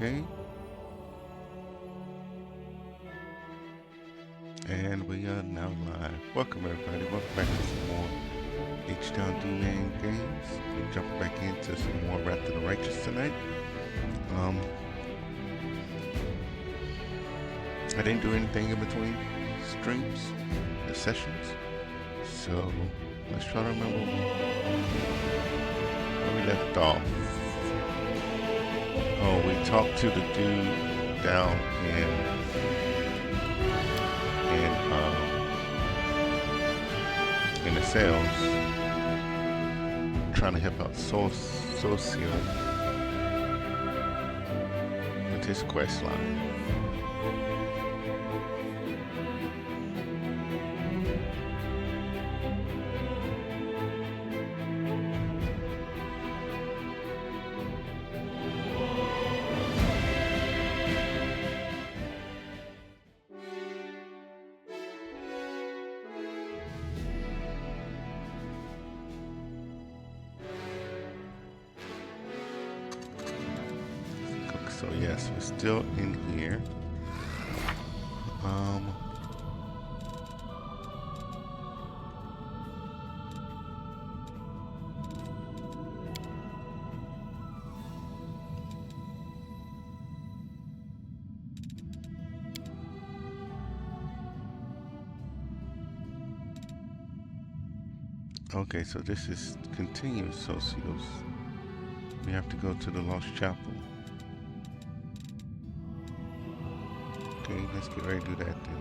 Okay. And we are now live. Welcome everybody. Welcome back to some more H-Town D-Man games. We're jumping back into some more Wrath of the Righteous tonight. I didn't do anything in between streams, the sessions. So let's try to remember where we left off. Oh, we talked to the dude down in the cells, trying to help out Sosiel with his quest line. So yes, we're still in here. Okay, so this is continuous Sosiel. We have to go to the Lost Chapel. Okay, let's get ready to do that then.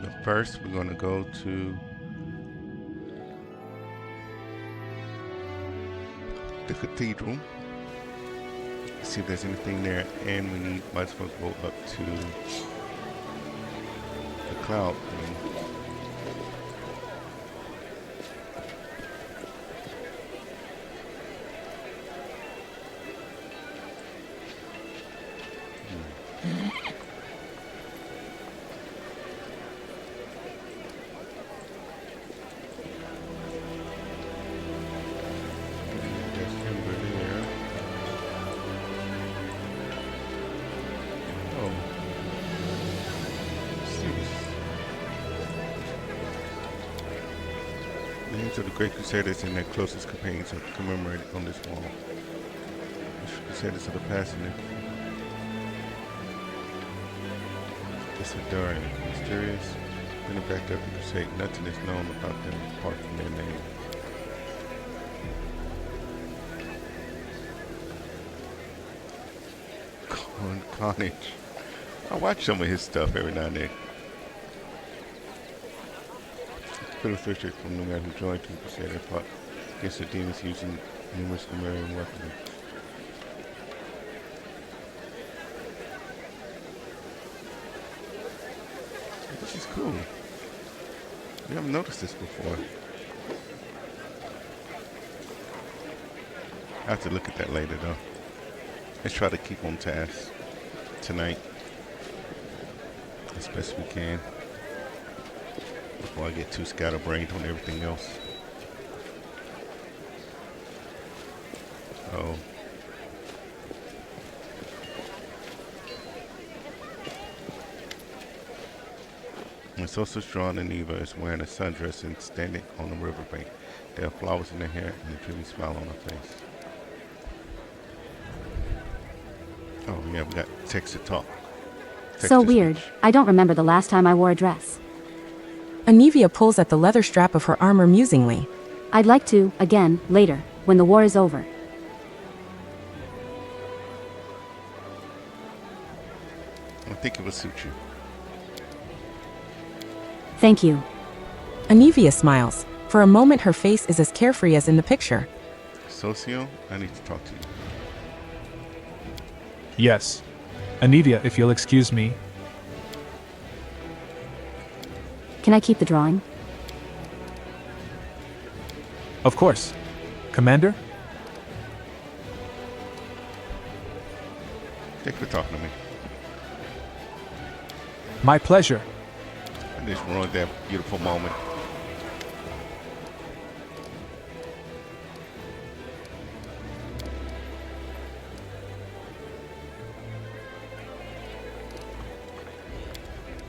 But first, we're going to go to the cathedral, see if there's anything there, and we might as well go up to the cloud thing. The names of the great crusaders and their closest companions are commemorated on this wall. The crusaders of the past and this enduring, mysterious, in the back of the crusade. Nothing is known about them apart from their name. Carnage. I watch some of his stuff every now and then. Illustrated from no matter who joined to crusade and fought against the demons using numerous Numerian weapons. This is cool. We haven't noticed this before. I have to look at that later though. Let's try to keep on task tonight as best we can before I get too scatterbrained on everything else. Oh. When Sosa's drawn, and Eva is wearing a sundress and standing on the riverbank. There are flowers in her hair and a dreamy smile on her face. Oh yeah, we got text to talk. Text So to weird. speech. I don't remember the last time I wore a dress. Anivia pulls at the leather strap of her armor musingly. I'd like to, again, later, when the war is over. I think it will suit you. Thank you. Anivia smiles. For a moment her face is as carefree as in the picture. Sosiel, I need to talk to you. Yes. Anivia, if you'll excuse me. Can I keep the drawing? Of course. Commander? Thanks for talking to me. My pleasure. I just ruined that beautiful moment.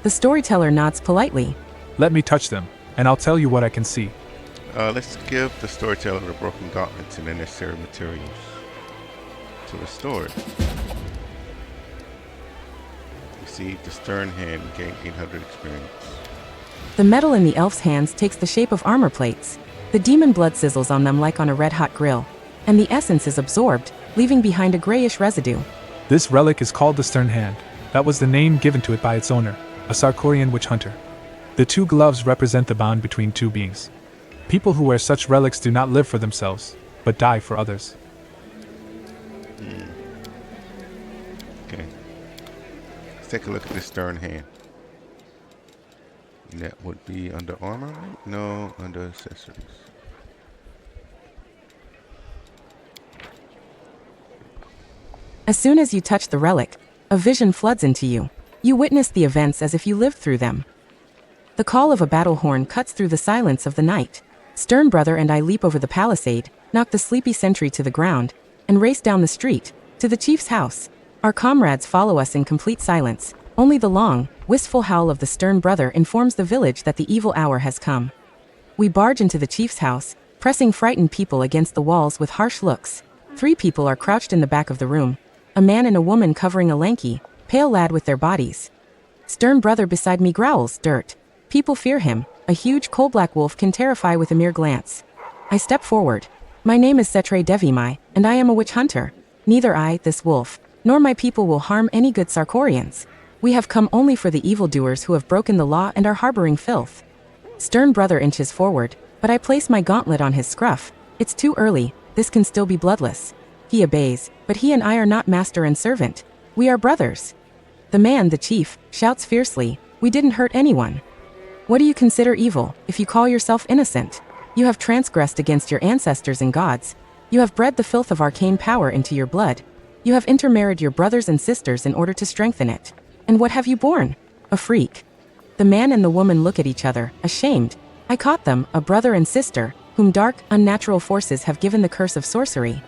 The storyteller nods politely. Let me touch them, and I'll tell you what I can see. Let's give the storyteller the broken gauntlets and the necessary materials to restore it. Receive the stern hand and gain 800 experience. The metal in the elf's hands takes the shape of armor plates. The demon blood sizzles on them like on a red-hot grill, and the essence is absorbed, leaving behind a grayish residue. This relic is called the Stern Hand. That was the name given to it by its owner, a Sarkorian witch hunter. The two gloves represent the bond between two beings. People who wear such relics do not live for themselves, but die for others. Okay. Let's take a look at this stern hand. And that would be under armor? No, under accessories. As soon as you touch the relic, a vision floods into you. You witness the events as if you lived through them. The call of a battle horn cuts through the silence of the night. Stern Brother and I leap over the palisade, knock the sleepy sentry to the ground, and race down the street, to the chief's house. Our comrades follow us in complete silence. Only the long, wistful howl of the Stern Brother informs the village that the evil hour has come. We barge into the chief's house, pressing frightened people against the walls with harsh looks. 3 people are crouched in the back of the room, a man and a woman covering a lanky, pale lad with their bodies. Stern Brother beside me growls, dirt. People fear him. A huge coal-black wolf can terrify with a mere glance. I step forward. My name is Setre Devimai, and I am a witch hunter. Neither I, this wolf, nor my people will harm any good Sarkorians. We have come only for the evildoers who have broken the law and are harboring filth. Stern Brother inches forward, but I place my gauntlet on his scruff. It's too early, this can still be bloodless. He obeys, but he and I are not master and servant. We are brothers. The man, the chief, shouts fiercely, "We didn't hurt anyone." What do you consider evil, if you call yourself innocent? You have transgressed against your ancestors and gods. You have bred the filth of arcane power into your blood. You have intermarried your brothers and sisters in order to strengthen it. And what have you borne? A freak. The man and the woman look at each other, ashamed. I caught them, a brother and sister, whom dark, unnatural forces have given the curse of sorcery.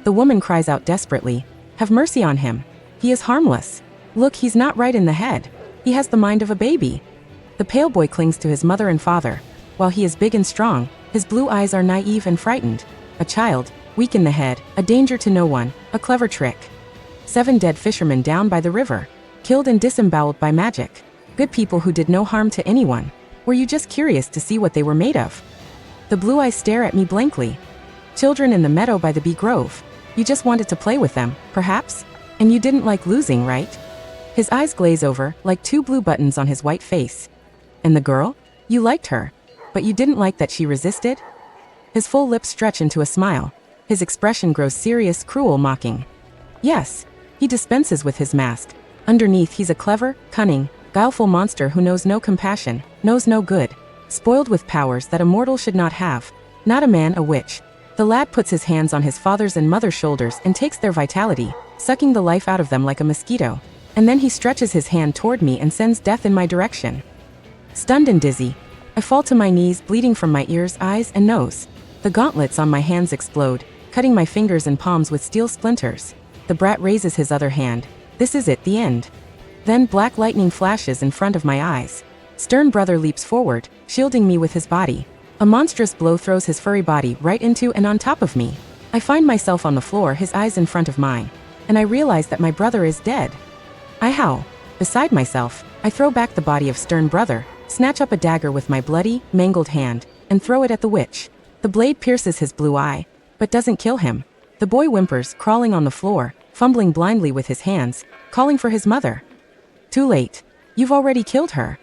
The woman cries out desperately, "Have mercy on him. He is harmless. Look, he's not right in the head. He has the mind of a baby." The pale boy clings to his mother and father. While he is big and strong, his blue eyes are naive and frightened. A child, weak in the head, a danger to no one, a clever trick. 7 dead fishermen down by the river, killed and disemboweled by magic. Good people who did no harm to anyone. Were you just curious to see what they were made of? The blue eyes stare at me blankly. Children in the meadow by the bee grove. You just wanted to play with them, perhaps? And you didn't like losing, right? His eyes glaze over, like 2 blue buttons on his white face. And the girl? You liked her. But you didn't like that she resisted? His full lips stretch into a smile. His expression grows serious, cruel, mocking. Yes. He dispenses with his mask. Underneath he's a clever, cunning, guileful monster who knows no compassion, knows no good. Spoiled with powers that a mortal should not have. Not a man, a witch. The lad puts his hands on his father's and mother's shoulders and takes their vitality, sucking the life out of them like a mosquito. And then he stretches his hand toward me and sends death in my direction. Stunned and dizzy, I fall to my knees, bleeding from my ears, eyes, and nose. The gauntlets on my hands explode, cutting my fingers and palms with steel splinters. The brat raises his other hand. This is it, the end. Then black lightning flashes in front of my eyes. Stern Brother leaps forward, shielding me with his body. A monstrous blow throws his furry body right into and on top of me. I find myself on the floor, his eyes in front of mine. And I realize that my brother is dead. I howl. Beside myself, I throw back the body of Stern Brother, snatch up a dagger with my bloody, mangled hand, and throw it at the witch. The blade pierces his blue eye, but doesn't kill him. The boy whimpers, crawling on the floor, fumbling blindly with his hands, calling for his mother. Too late. You've already killed her.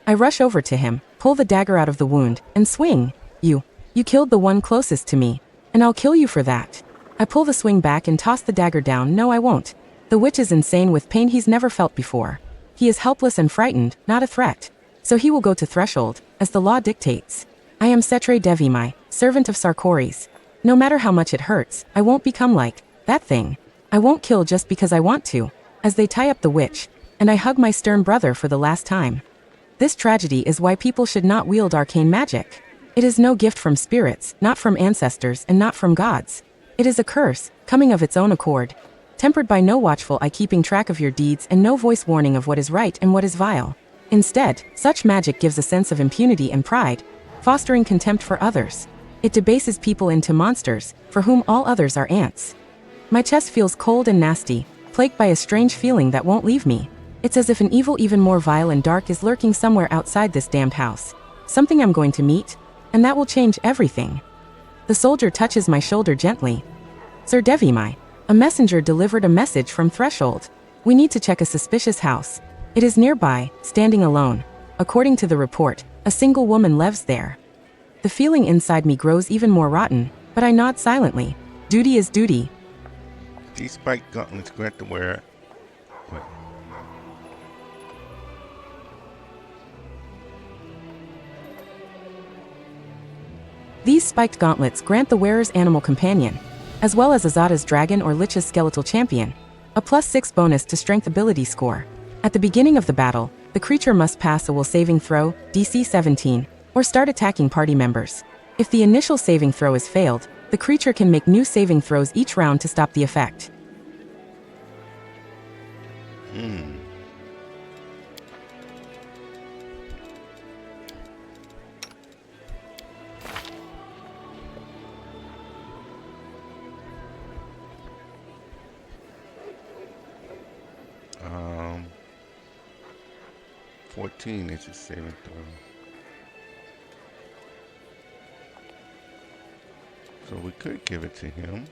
I rush over to him, pull the dagger out of the wound, and swing. You killed the one closest to me, and I'll kill you for that. I pull the swing back and toss the dagger down. No, I won't. The witch is insane with pain he's never felt before. He is helpless and frightened, not a threat. So he will go to threshold, as the law dictates. I am Setre Devimai, servant of Sarkories. No matter how much it hurts, I won't become like that thing. I won't kill just because I want to. As they tie up the witch, and I hug my stern brother for the last time. This tragedy is why people should not wield arcane magic. It is no gift from spirits, not from ancestors, and not from gods. It is a curse, coming of its own accord. Tempered by no watchful eye keeping track of your deeds and no voice warning of what is right and what is vile. Instead, such magic gives a sense of impunity and pride, fostering contempt for others. It debases people into monsters, for whom all others are ants. My chest feels cold and nasty, plagued by a strange feeling that won't leave me. It's as if an evil even more vile and dark is lurking somewhere outside this damned house. Something I'm going to meet, and that will change everything. The soldier touches my shoulder gently. Sir Devimai, a messenger delivered a message from Threshold. We need to check a suspicious house. It is nearby, standing alone. According to the report, a single woman lives there. The feeling inside me grows even more rotten, but I nod silently. Duty is duty. These spiked gauntlets grant the wearer. Wait. These spiked gauntlets grant the wearer's animal companion, as well as Azada's dragon or Lich's skeletal champion, a +6 bonus to strength ability score. At the beginning of the battle, the creature must pass a will saving throw, DC 17, or start attacking party members. If the initial saving throw is failed, the creature can make new saving throws each round to stop the effect. Hmm. Um, 14 is a saving throw. So we could give it to him.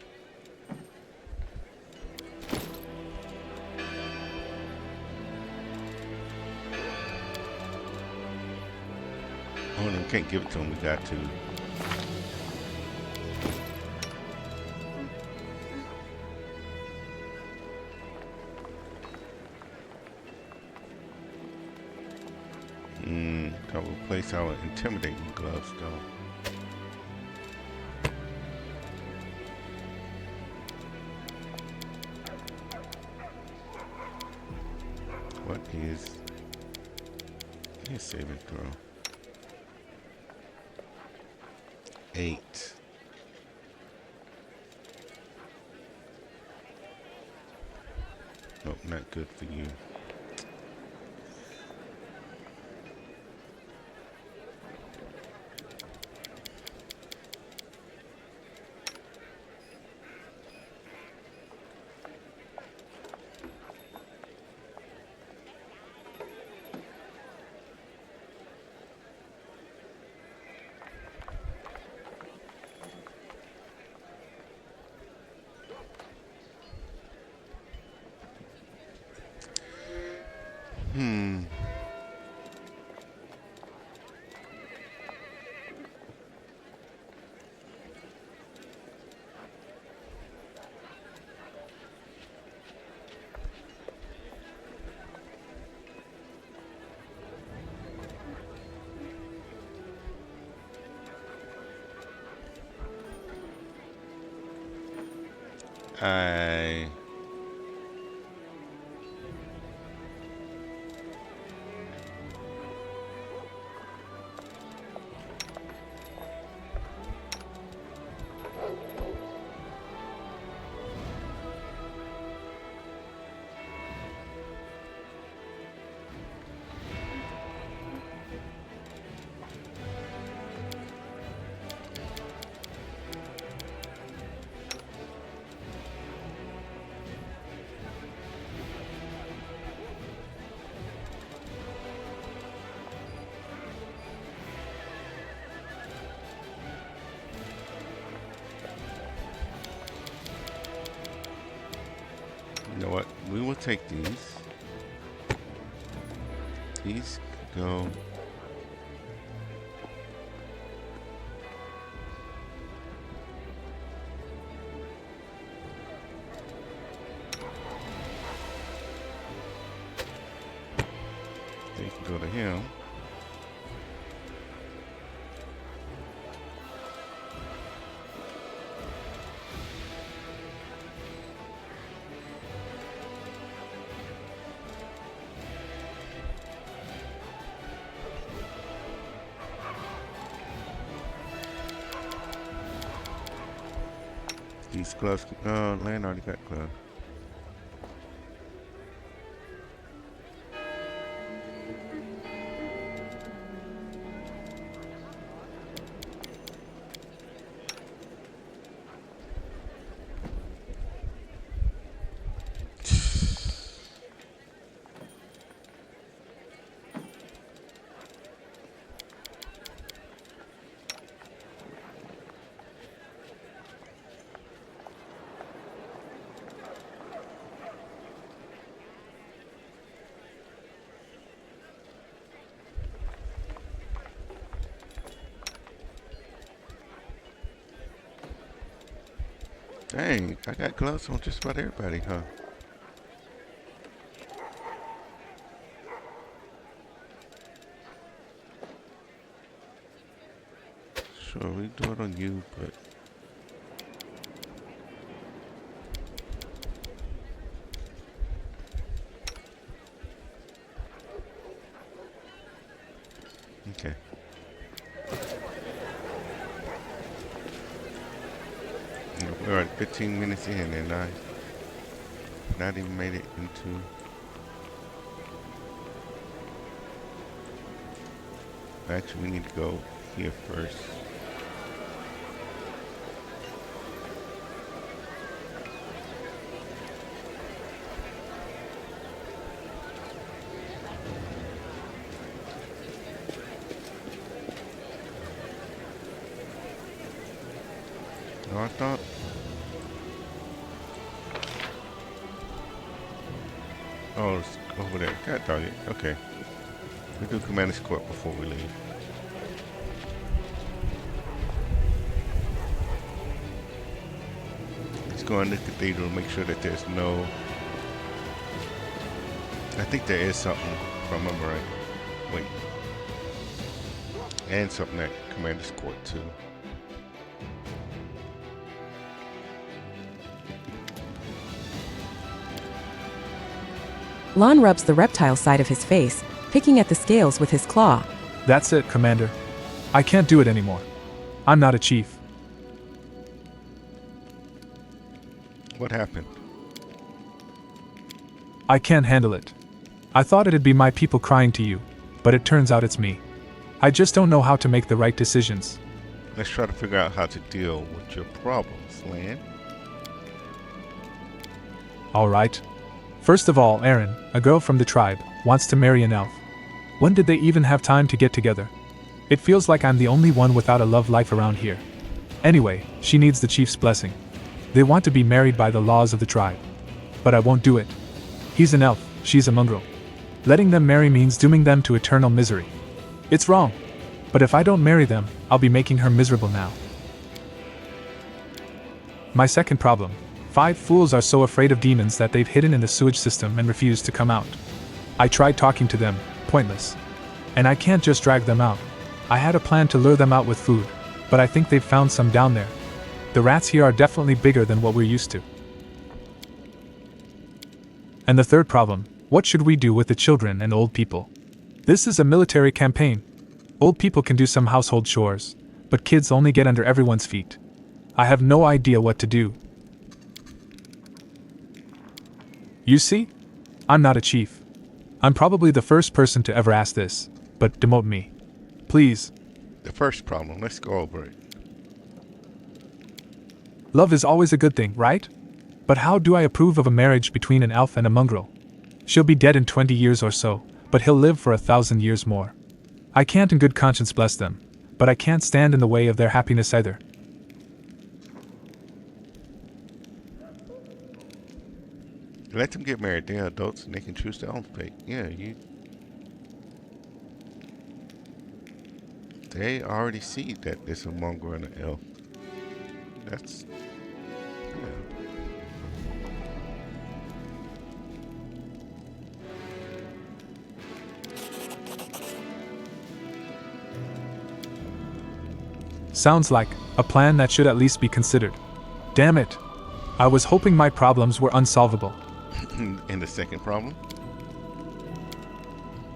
Oh no, we can't give it to him, we got to. That will replace our intimidating gloves though. What is his saving throw? 8. Nope, not good for you. I You know what? We will take these. These go. They can go to him. these gloves. Land already got gloves. Dang, I got gloves on just about everybody, huh? Sure, we do it on you, but... Okay. We're already 15 minutes in and I not even made it into... Actually, we need to go here first. No, I thought... Oh, it's over there. Got target. Okay. We do Commander's Court before we leave. Let's go in the cathedral, make sure that there's no... I think there is something, if I remember right. Wait. And something at Commander's Court too. Lon rubs the reptile side of his face, picking at the scales with his claw. That's it, Commander. I can't do it anymore. I'm not a chief. What happened? I can't handle it. I thought it'd be my people crying to you, but it turns out it's me. I just don't know how to make the right decisions. Let's try to figure out how to deal with your problems, Lan. Alright. First of all, Erin, a girl from the tribe, wants to marry an elf. When did they even have time to get together? It feels like I'm the only one without a love life around here. Anyway, she needs the chief's blessing. They want to be married by the laws of the tribe. But I won't do it. He's an elf, she's a mongrel. Letting them marry means dooming them to eternal misery. It's wrong. But if I don't marry them, I'll be making her miserable now. My second problem. 5 fools are so afraid of demons that they've hidden in the sewage system and refuse to come out. I tried talking to them, pointless. And I can't just drag them out. I had a plan to lure them out with food, but I think they've found some down there. The rats here are definitely bigger than what we're used to. And the third problem, what should we do with the children and old people? This is a military campaign. Old people can do some household chores, but kids only get under everyone's feet. I have no idea what to do. You see? I'm not a chief. I'm probably the first person to ever ask this, but demote me. Please. The first problem, let's go over it. Love is always a good thing, right? But how do I approve of a marriage between an elf and a mongrel? She'll be dead in 20 years or so, but he'll live for 1,000 years more. I can't in good conscience bless them, but I can't stand in the way of their happiness either. Let them get married. They're adults and they can choose their own fate. Yeah, they already see that there's a mongrel and an elf. That's... yeah. Sounds like a plan that should at least be considered. Damn it. I was hoping my problems were unsolvable. And the second problem?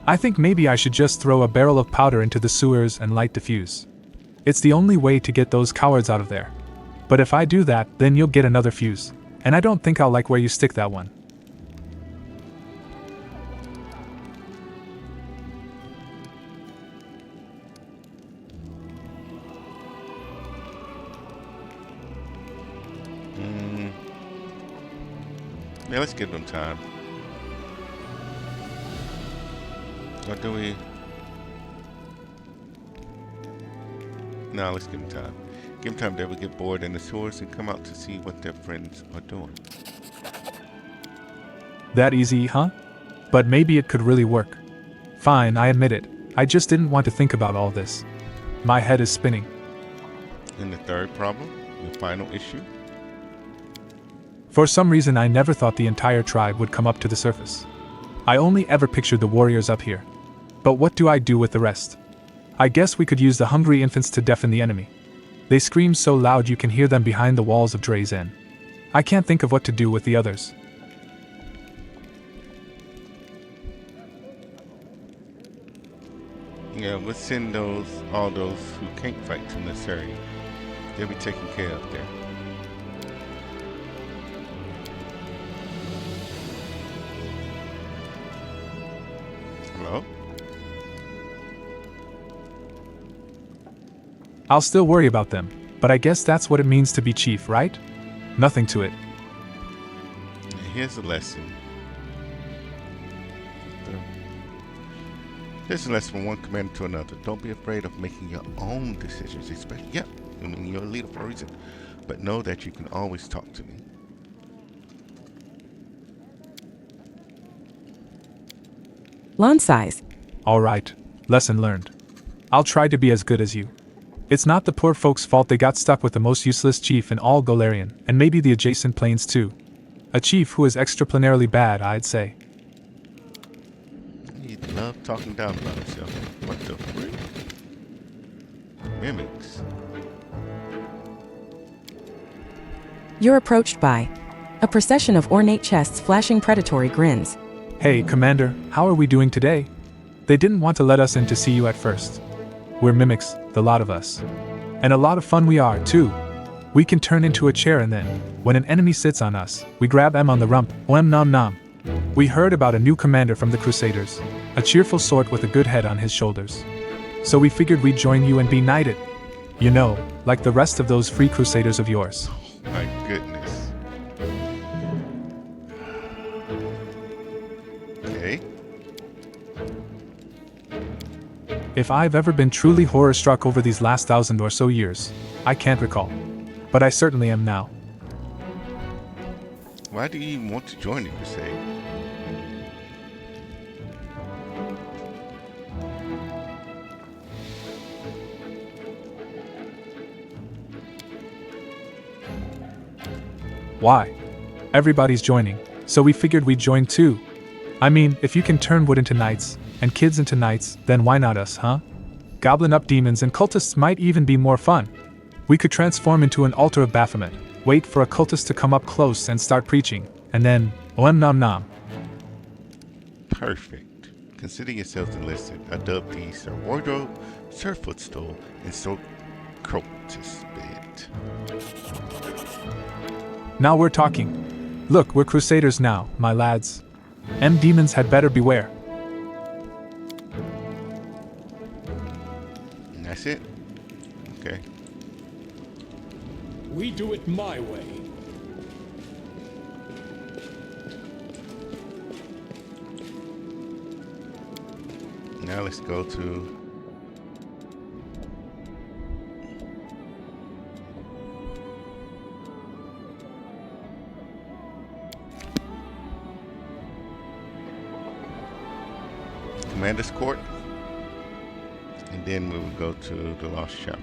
I think maybe I should just throw a barrel of powder into the sewers and light the fuse. It's the only way to get those cowards out of there. But if I do that, then you'll get another fuse. And I don't think I'll like where you stick that one. Yeah, let's give them time. Or do we? No, let's give them time. Give them time to ever get bored in the sewers and come out to see what their friends are doing. That easy, huh? But maybe it could really work. Fine, I admit it. I just didn't want to think about all this. My head is spinning. And the third problem, your final issue. For some reason, I never thought the entire tribe would come up to the surface. I only ever pictured the warriors up here. But what do I do with the rest? I guess we could use the hungry infants to deafen the enemy. They scream so loud you can hear them behind the walls of Dre's Inn. I can't think of what to do with the others. Yeah, we'll send all those who can't fight to this area. They'll be taken care of there. Hello? I'll still worry about them, but I guess that's what it means to be chief, right? Nothing to it. Here's a lesson. Here's a lesson from one commander to another. Don't be afraid of making your own decisions, especially, I mean, you're a leader for a reason. But know that you can always talk to me. Lawn size. Alright, lesson learned. I'll try to be as good as you. It's not the poor folks' fault they got stuck with the most useless chief in all Golarion, and maybe the adjacent plains too. A chief who is extraplanarily bad, I'd say. He loved talking down about himself. What the frick? Mimics. You're approached by a procession of ornate chests flashing predatory grins. Hey, Commander, how are we doing today? They didn't want to let us in to see you at first. We're mimics, the lot of us. And a lot of fun we are, too. We can turn into a chair and then, when an enemy sits on us, we grab them on the rump, oem nom nom. We heard about a new commander from the Crusaders, a cheerful sort with a good head on his shoulders. So we figured we'd join you and be knighted. You know, like the rest of those free Crusaders of yours. My goodness. Okay. If I've ever been truly horror-struck over these last 1,000 or so years, I can't recall. But I certainly am now. Why do you even want to join the Crusade? Why? Everybody's joining, so we figured we'd join too. I mean, if you can turn wood into knights, and kids into knights, then why not us, huh? Goblin up demons and cultists might even be more fun. We could transform into an altar of Baphomet, wait for a cultist to come up close and start preaching, and then, oem nom nom. Perfect. Consider yourselves enlisted. I dub these Sir Wardrobe, Sir Footstool, and Sir Crotus Bed. Now we're talking. Look, we're crusaders now, my lads. Demons had better beware. And that's it? Okay. We do it my way. Now let's go to Commander's Court, and then we will go to the Lost Chapel.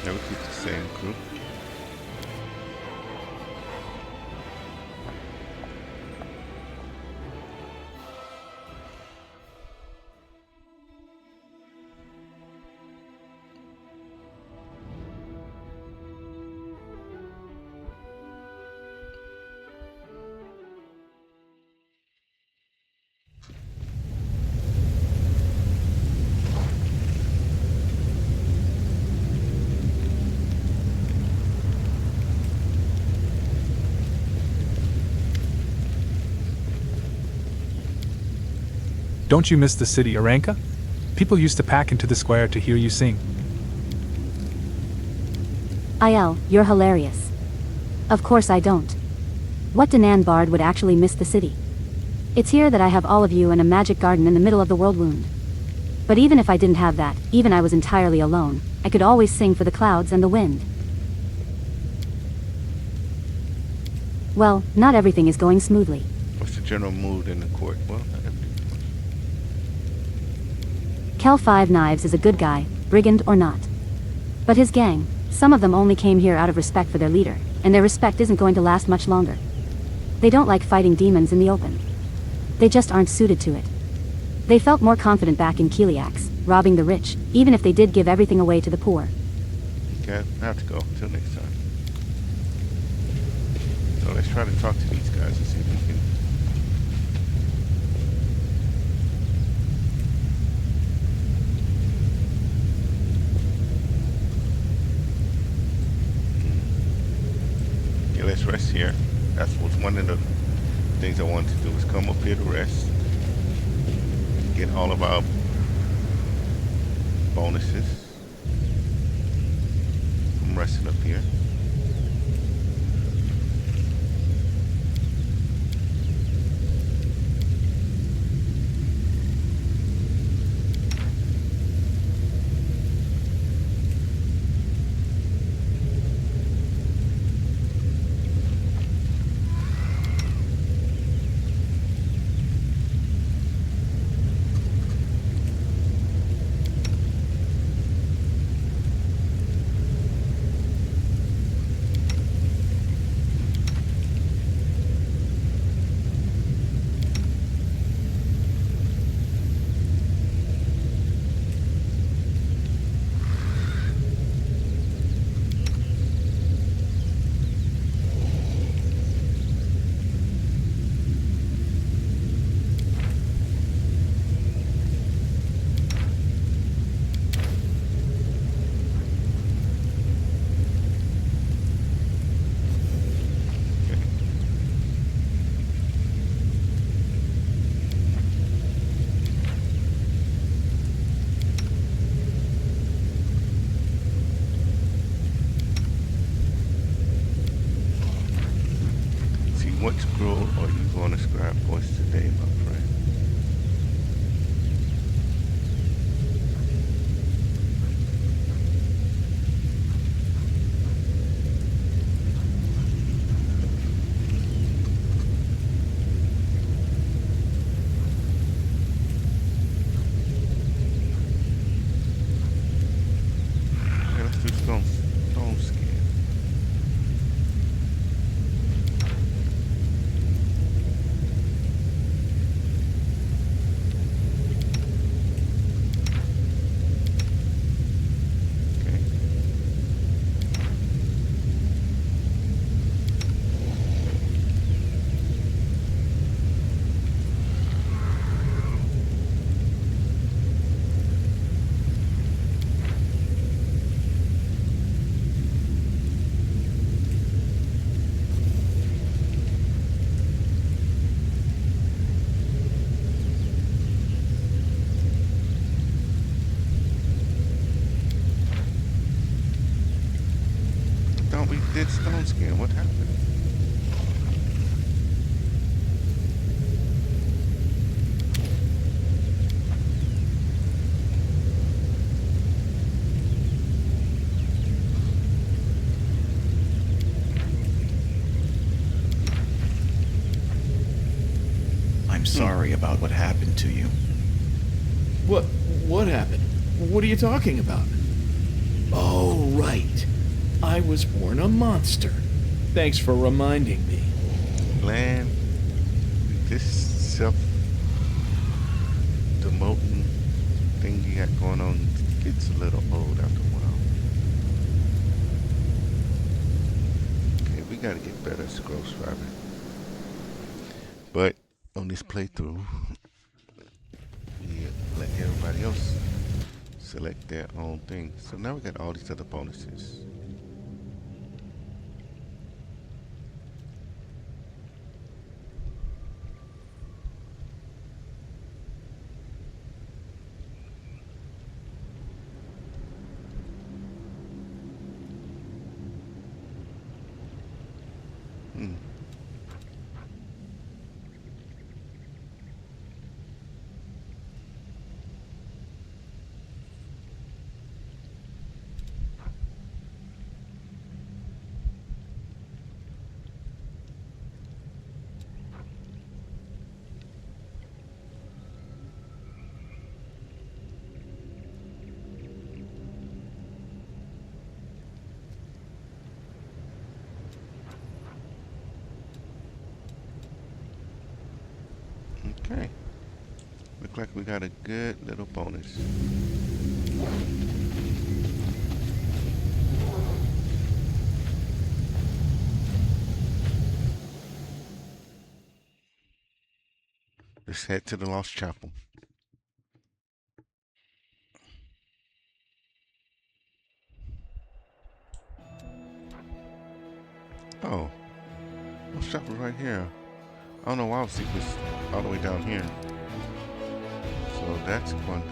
Yeah, we keep the same crew. Don't you miss the city, Aranka? People used to pack into the square to hear you sing. IL, you're hilarious. Of course I don't. What Danan Bard would actually miss the city? It's here that I have all of you and a magic garden in the middle of the world wound. But even if I didn't have that, even I was entirely alone, I could always sing for the clouds and the wind. Well, not everything is going smoothly. What's the general mood in the court? Well, not everything. Kel Five Knives is a good guy, brigand or not. But his gang, some of them only came here out of respect for their leader, and their respect isn't going to last much longer. They don't like fighting demons in the open. They just aren't suited to it. They felt more confident back in Keliax, robbing the rich, even if they did give everything away to the poor. Okay, I have to go. Till next time. So let's try to talk to these guys and see if we can. Yeah, let's rest here. That's what's one of the things I wanted to do, is come up here to rest. Get all of our bonuses from resting up here. What scroll are you going to scribe for us today, my friend? Okay, let's do stone skin. We did stone skin. What happened? I'm sorry about what happened to you. What happened? What are you talking about? Oh, right. I was born a monster. Thanks for reminding me. Land, this self-demoting thing you got going on gets a little old after a while. Okay, we gotta get better at scroll scribing. But on this playthrough, we let everybody else select their own thing. So now we got all these other bonuses. Hmm. Okay. Look like we got a good little bonus. Let's head to the Lost Chapel. Oh, Lost Chapel right here. I don't know why I was thinking this all the way down here. So that's one.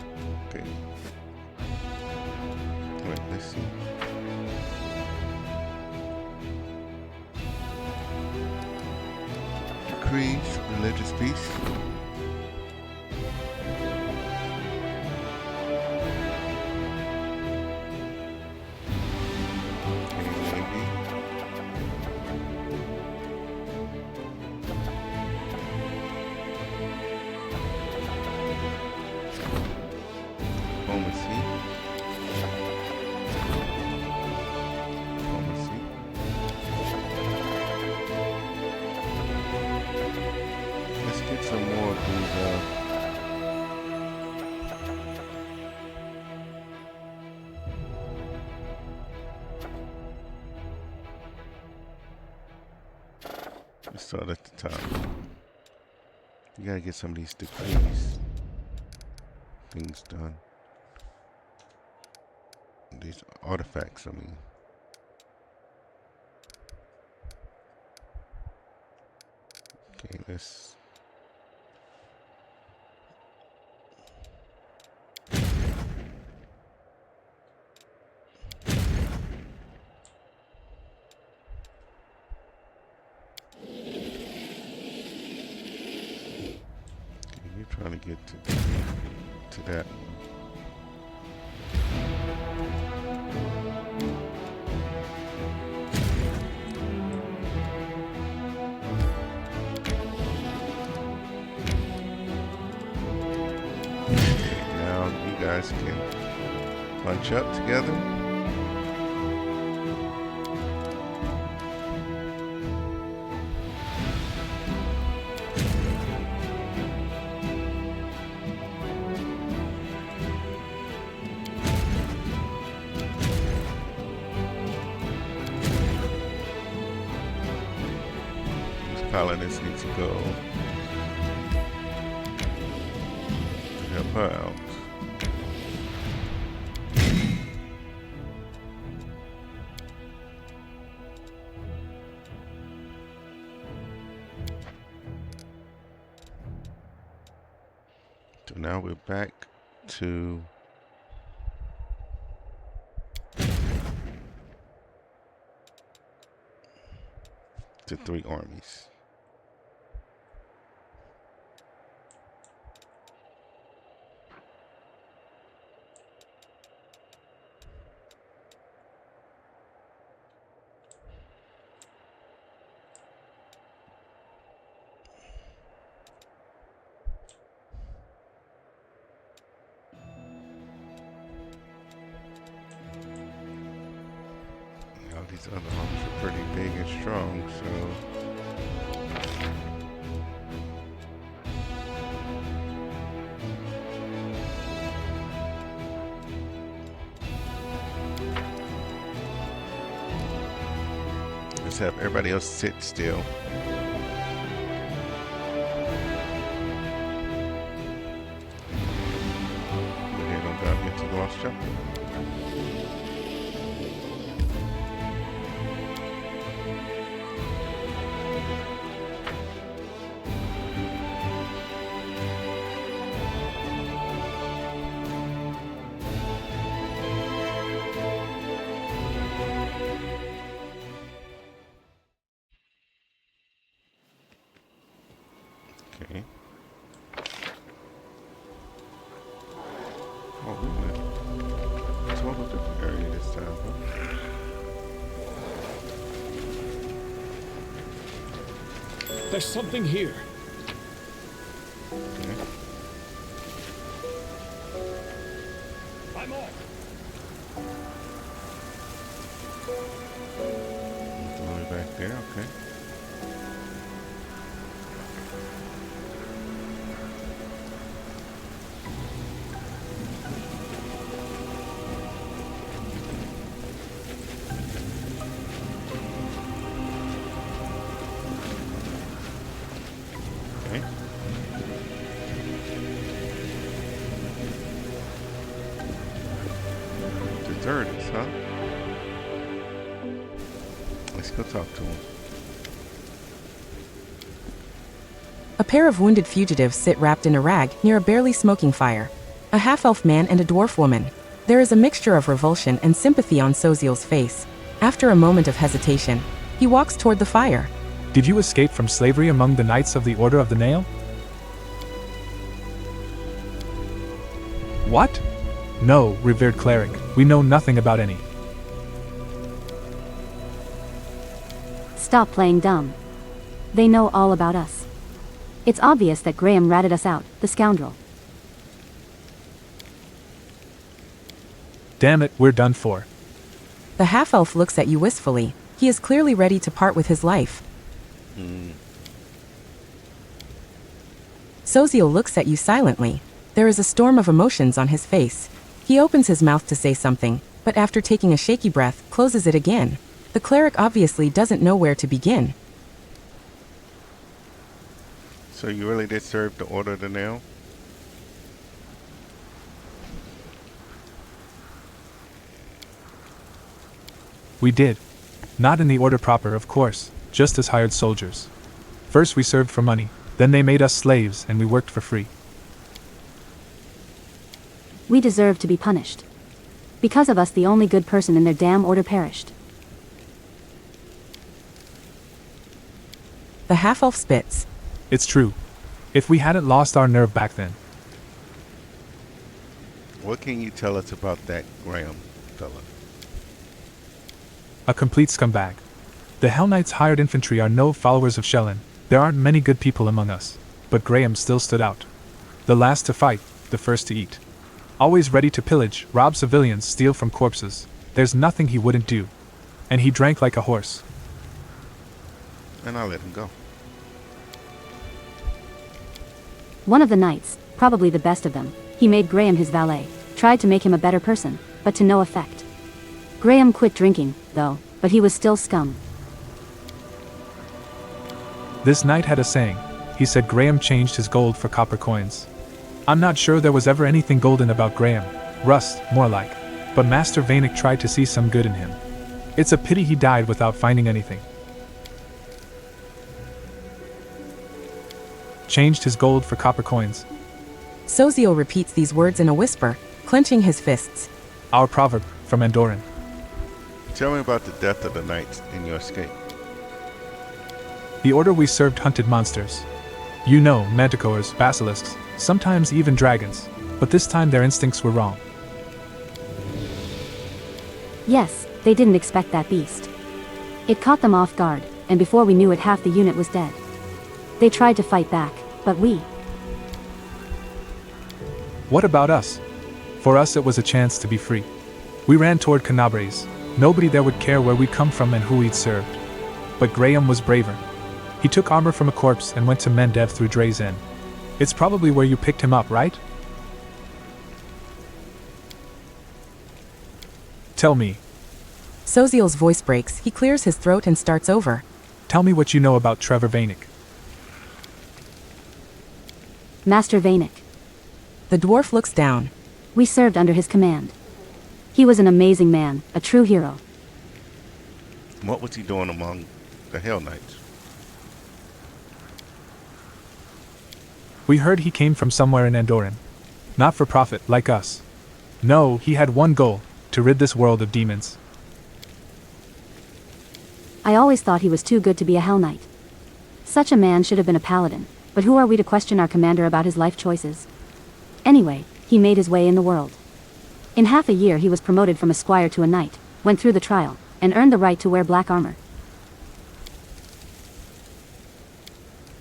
Okay. Wait, let's see. Creeds, religious peace. Let's get some more of these. Let's start at the top. You gotta get some of these decrees things done. These artifacts, I mean. Okay, let's. You're trying to get to that one. Now you guys can punch up together. Colonists need to go to help her out. So now we're back to three armies. these other ones are pretty big and strong, so. Let's have everybody else sit still. Go ahead on down here to the Lost Chapel. Okay. Oh, we went to a different area this time, huh? There's something here. Okay. I'm off. All the way back there, okay. Okay. Deserters, huh? Let's go talk to him. A pair of wounded fugitives sit wrapped in a rag near a barely smoking fire. A half-elf man and a dwarf woman. There is a mixture of revulsion and sympathy on Sosiel's face. After a moment of hesitation, he walks toward the fire. Did you escape from slavery among the Knights of the Order of the Nail? What? No, revered cleric. We know nothing about any. Stop playing dumb. They know all about us. It's obvious that Graham ratted us out, the scoundrel. Damn it, we're done for. The half-elf looks at you wistfully. He is clearly ready to part with his life. Sosiel looks at you silently. There is a storm of emotions on his face. He opens his mouth to say something, but after taking a shaky breath, closes it again. The cleric obviously doesn't know where to begin. So you really did serve the Order of the Nail? We did. Not in the order proper, of course, just as hired soldiers. First we served for money, then they made us slaves and we worked for free. We deserve to be punished. Because of us, the only good person in their damn order perished. The half-elf spits. It's true. If we hadn't lost our nerve back then. What can you tell us about that Graham fella? A complete scumbag. The Hell Knights hired infantry are no followers of Shellen. There aren't many good people among us, but Graham still stood out. The last to fight, the first to eat. Always ready to pillage, rob civilians, steal from corpses. There's nothing he wouldn't do. And he drank like a horse. And I'll let him go. One of the knights, probably the best of them, he made Graham his valet, tried to make him a better person, but to no effect. Graham quit drinking, though, but he was still scum. This knight had a saying. He said Graham changed his gold for copper coins. I'm not sure there was ever anything golden about Graham. Rust, more like. But Master Vanek tried to see some good in him. It's a pity he died without finding anything. Changed his gold for copper coins. Sosiel repeats these words in a whisper, clenching his fists. Our proverb, from Andoran. Tell me about the death of the knights in your escape. The order we served hunted monsters. You know, manticores, basilisks, sometimes even dragons, but this time their instincts were wrong. Yes, they didn't expect that beast. It caught them off guard, and before we knew it, half the unit was dead. They tried to fight back, but we... What about us? For us it was a chance to be free. We ran toward Canabres. Nobody there would care where we'd come from and who we'd served. But Graham was braver. He took armor from a corpse and went to mend Dev through Dre's Inn. It's probably where you picked him up, right? Tell me. Sosiel's voice breaks, he clears his throat and starts over. Tell me what you know about Trevor Vanek. Master Vanek. The dwarf looks down. We served under his command. He was an amazing man, a true hero. What was he doing among the Hell Knights? We heard he came from somewhere in Andoran. Not for profit, like us. No, he had one goal, to rid this world of demons. I always thought he was too good to be a Hell Knight. Such a man should have been a paladin, but who are we to question our commander about his life choices? Anyway, he made his way in the world. In half a year he was promoted from a squire to a knight, went through the trial, and earned the right to wear black armor.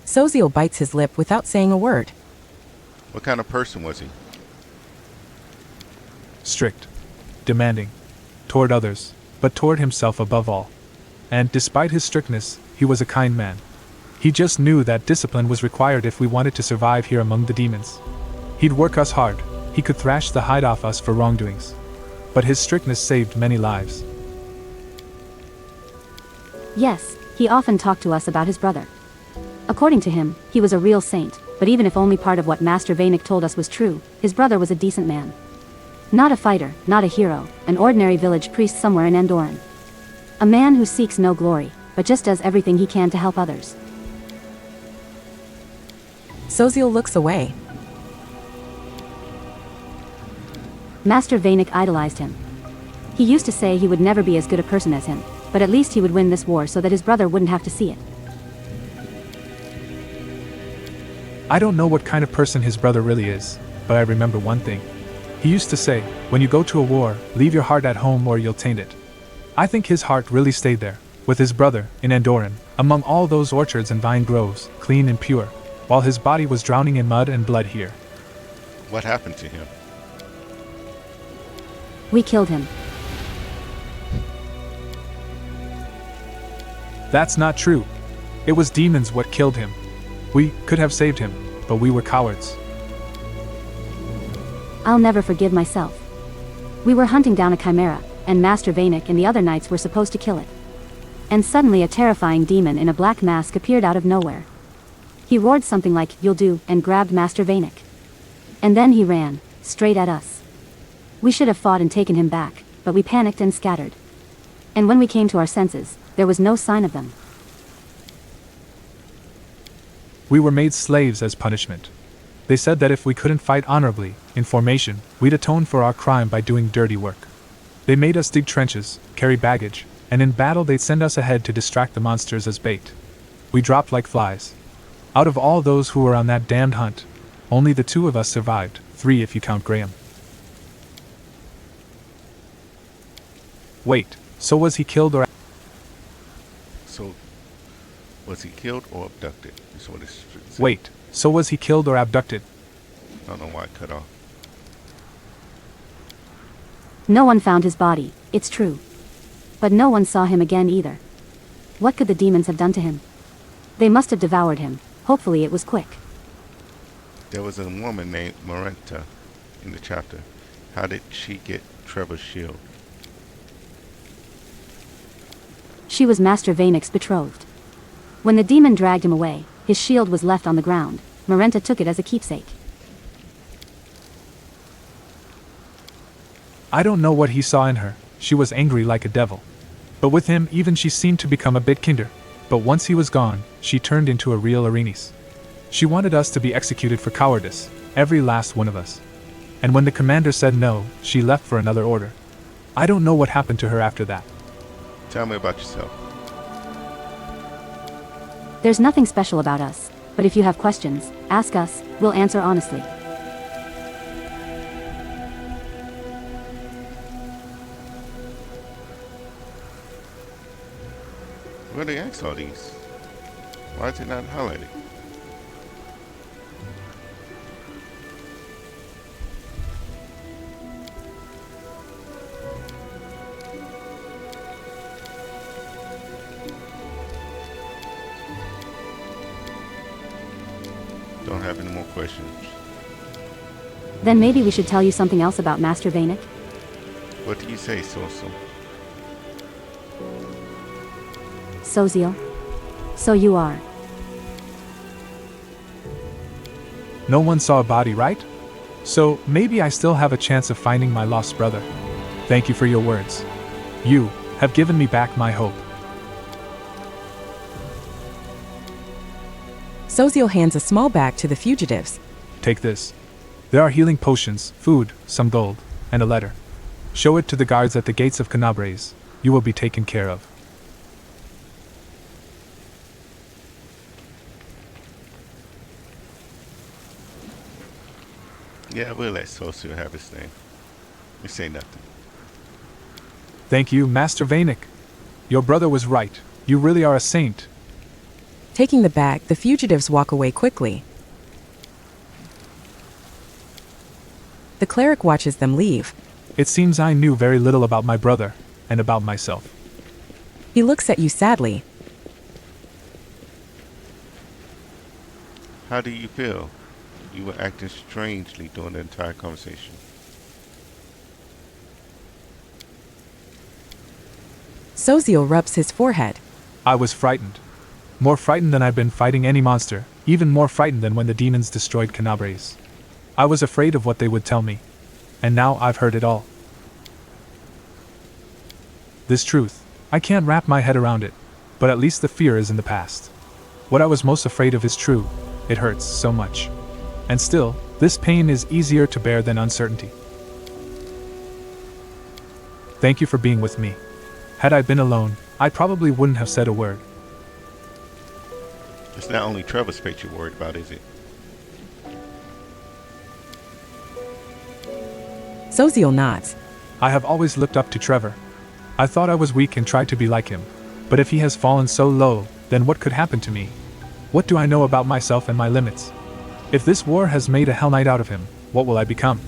Sosiel bites his lip without saying a word. What kind of person was he? Strict. Demanding. Toward others, but toward himself above all. And, despite his strictness, he was a kind man. He just knew that discipline was required if we wanted to survive here among the demons. He'd work us hard. He could thrash the hide off us for wrongdoings. But his strictness saved many lives. Yes, he often talked to us about his brother. According to him, he was a real saint, but even if only part of what Master Vanek told us was true, his brother was a decent man. Not a fighter, not a hero, an ordinary village priest somewhere in Andoran. A man who seeks no glory, but just does everything he can to help others. Sosiel looks away. Master Vanek idolized him. He used to say he would never be as good a person as him, but at least he would win this war so that his brother wouldn't have to see it. I don't know what kind of person his brother really is, but I remember one thing. He used to say, when you go to a war, leave your heart at home or you'll taint it. I think his heart really stayed there, with his brother, in Andoran, among all those orchards and vine groves, clean and pure, while his body was drowning in mud and blood here. What happened to him? We killed him. That's not true. It was demons what killed him. We could have saved him, but we were cowards. I'll never forgive myself. We were hunting down a chimera, and Master Vanek and the other knights were supposed to kill it. And suddenly a terrifying demon in a black mask appeared out of nowhere. He roared something like, "You'll do," and grabbed Master Vanek. And then he ran, straight at us. We should have fought and taken him back, but we panicked and scattered. And when we came to our senses, there was no sign of them. We were made slaves as punishment. They said that if we couldn't fight honorably, in formation, we'd atone for our crime by doing dirty work. They made us dig trenches, carry baggage, and in battle they'd send us ahead to distract the monsters as bait. We dropped like flies. Out of all those who were on that damned hunt, only the 2 of us survived, 3 if you count Graham. Wait, so was he killed or... So, was he killed or abducted? Is what it's said. Wait, so was he killed or abducted? I don't know why it cut off. No one found his body, it's true. But no one saw him again either. What could the demons have done to him? They must have devoured him. Hopefully it was quick. There was a woman named Marenta in the chapter. How did she get Trevor's shield? She was Master Vanek's betrothed. When the demon dragged him away, his shield was left on the ground. Marenta took it as a keepsake. I don't know what he saw in her. She was angry like a devil. But with him, even she seemed to become a bit kinder. But once he was gone, she turned into a real Arenis. She wanted us to be executed for cowardice, every last one of us. And when the commander said no, she left for another order. I don't know what happened to her after that. Tell me about yourself. There's nothing special about us, but if you have questions, ask us, we'll answer honestly. Where they ask all these? Why is it not highlighted? questions. Then maybe we should tell you something else about Master Vanic? What do you say, Sosiel? Sosiel? So you are. No one saw a body, right? So maybe I still have a chance of finding my lost brother. Thank you for your words. You have given me back my hope. Sosiel hands a small bag to the fugitives. Take this. There are healing potions, food, some gold, and a letter. Show it to the guards at the gates of Canabres. You will be taken care of. Yeah, we'll let Sosiel have his thing. We say nothing. Thank you, Master Vanic. Your brother was right. You really are a saint. Taking the bag, the fugitives walk away quickly. The cleric watches them leave. It seems I knew very little about my brother, and about myself. He looks at you sadly. How do you feel? You were acting strangely during the entire conversation. Sosiel rubs his forehead. I was frightened. More frightened than I've been fighting any monster, even more frightened than when the demons destroyed Canabres. I was afraid of what they would tell me. And now I've heard it all. This truth, I can't wrap my head around it, but at least the fear is in the past. What I was most afraid of is true. It hurts so much. And still, this pain is easier to bear than uncertainty. Thank you for being with me. Had I been alone, I probably wouldn't have said a word. It's not only Trevor's fate you're worried about, is it? Sosiel nods. I have always looked up to Trevor. I thought I was weak and tried to be like him. But if he has fallen so low, then what could happen to me? What do I know about myself and my limits? If this war has made a Hell Knight out of him, what will I become?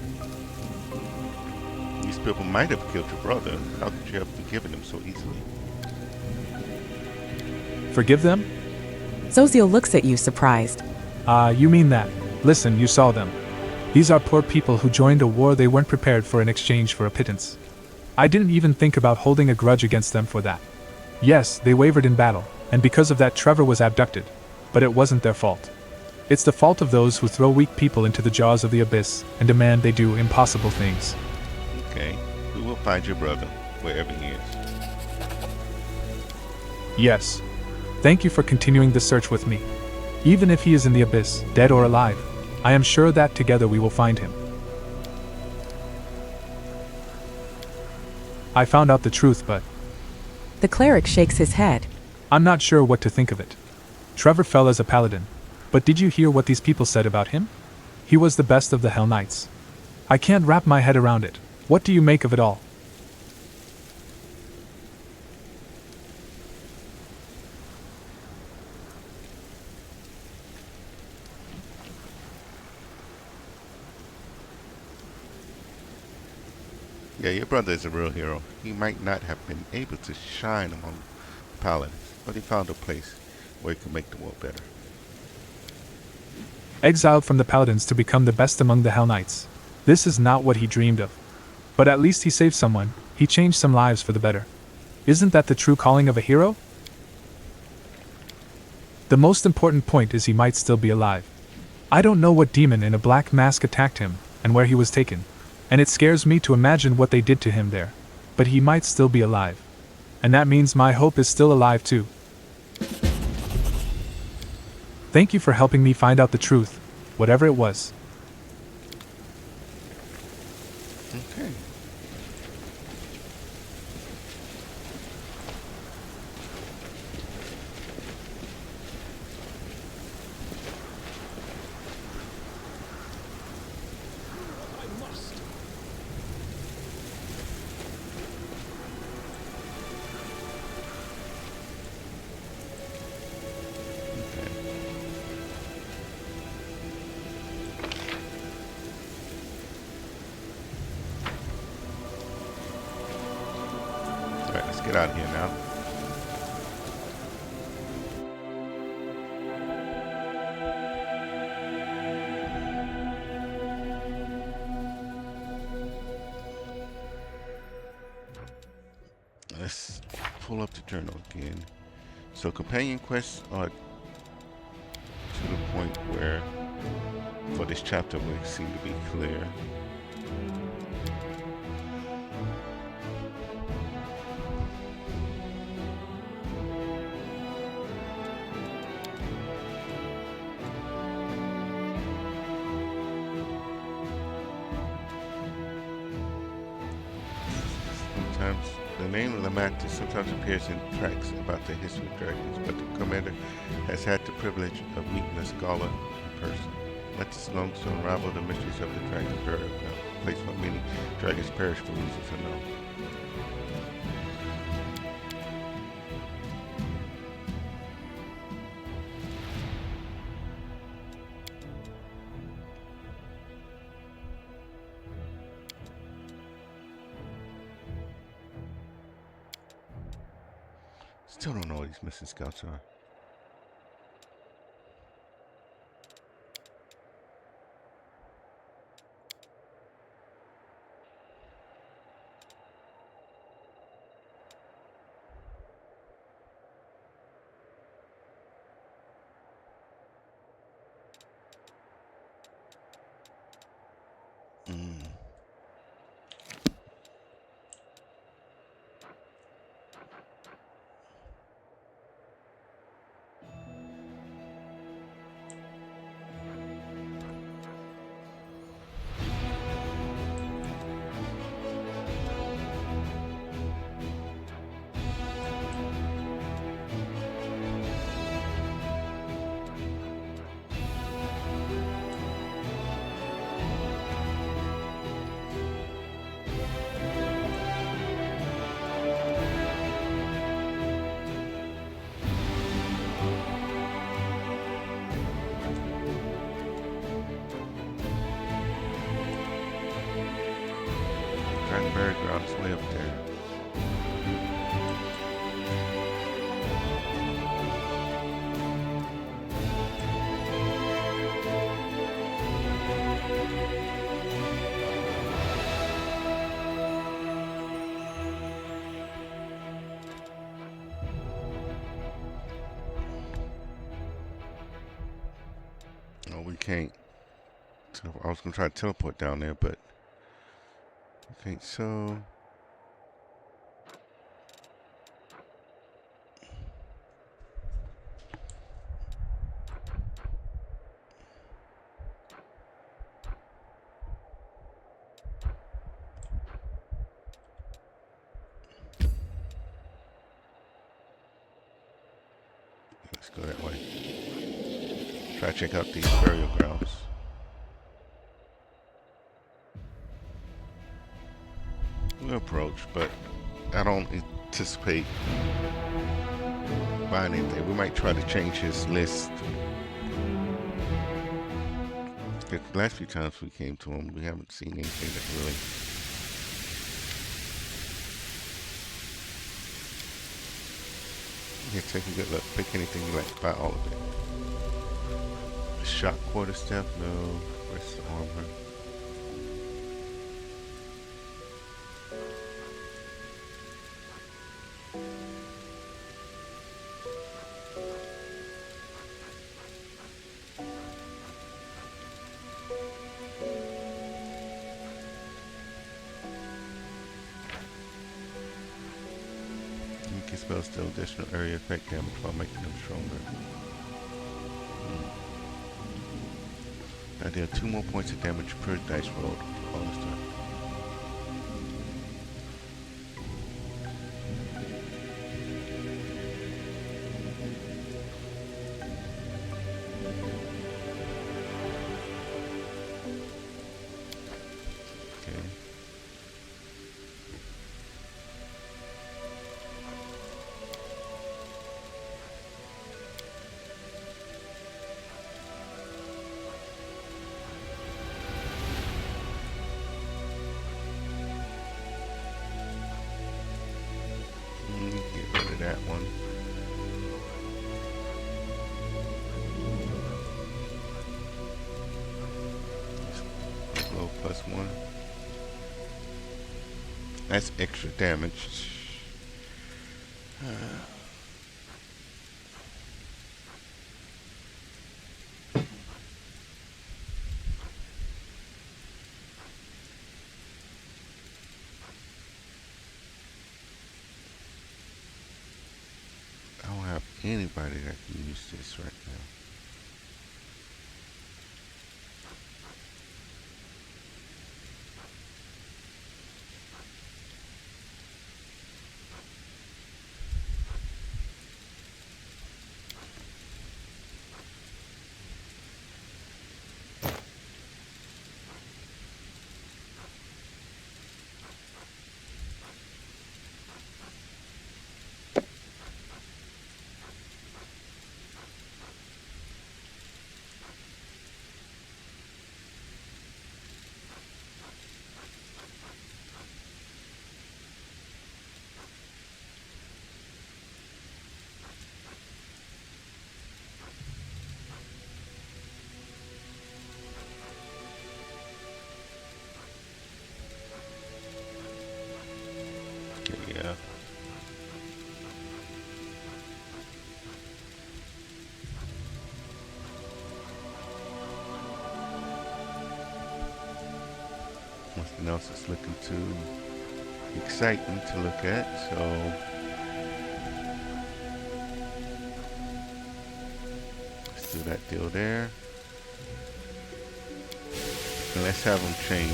These people might have killed your brother. How could you have forgiven him so easily? Forgive them? Sosiel looks at you surprised. You mean that. Listen, you saw them. These are poor people who joined a war they weren't prepared for in exchange for a pittance. I didn't even think about holding a grudge against them for that. Yes, they wavered in battle, and because of that Trevor was abducted. But it wasn't their fault. It's the fault of those who throw weak people into the jaws of the abyss and demand they do impossible things. Okay, we will find your brother, wherever he is. Yes. Thank you for continuing the search with me. Even if he is in the abyss, dead or alive, I am sure that together we will find him. I found out the truth, but The cleric shakes his head. I'm not sure what to think of it. Trevor fell as a paladin, but did you hear what these people said about him? He was the best of the Hell Knights. I can't wrap my head around it. What do you make of it all? Yeah, your brother is a real hero. He might not have been able to shine among paladins, but he found a place where he could make the world better. Exiled from the paladins to become the best among the Hell Knights. This is not what he dreamed of. But at least he saved someone. He changed some lives for the better. Isn't that the true calling of a hero? The most important point is he might still be alive. I don't know what demon in a black mask attacked him, and where he was taken. And it scares me to imagine what they did to him there. But he might still be alive. And that means my hope is still alive too. Thank you for helping me find out the truth, whatever it was. Okay. Alright, let's get out of here now. let's pull up the journal again. So companion quests are to the point where for this chapter we seem to be clear. Sometimes the name of the master sometimes appears in tracks about the history of dragons, but the commander has had the privilege of meeting a scholar in person. Let us alone to unravel the mysteries of the dragon burial ground, a place where many dragons perish for reasons unknown. Still don't know what these missing scouts are. Dragon burial ground is way up there. Oh, we can't. So I was gonna try to teleport down there, but okay. So let's go that way. Try to check out these burial grounds. We'll approach, but I don't anticipate buying anything. We might try to change his list. The last few times we came to him, we haven't seen anything that really. Yeah, take a good look. Pick anything you like. Buy all of it. Shot quarterstaff? No. Where's the armor? You can spell still additional area effect damage while making them stronger. Now deal 2 more points of damage per dice roll for bonus turn. Okay. Get rid of that one. Blow +1. That's extra damage. I don't have anybody that can use this right now. Okay, yeah. Nothing else is looking too exciting to look at, so let's do that deal there. And let's have them change.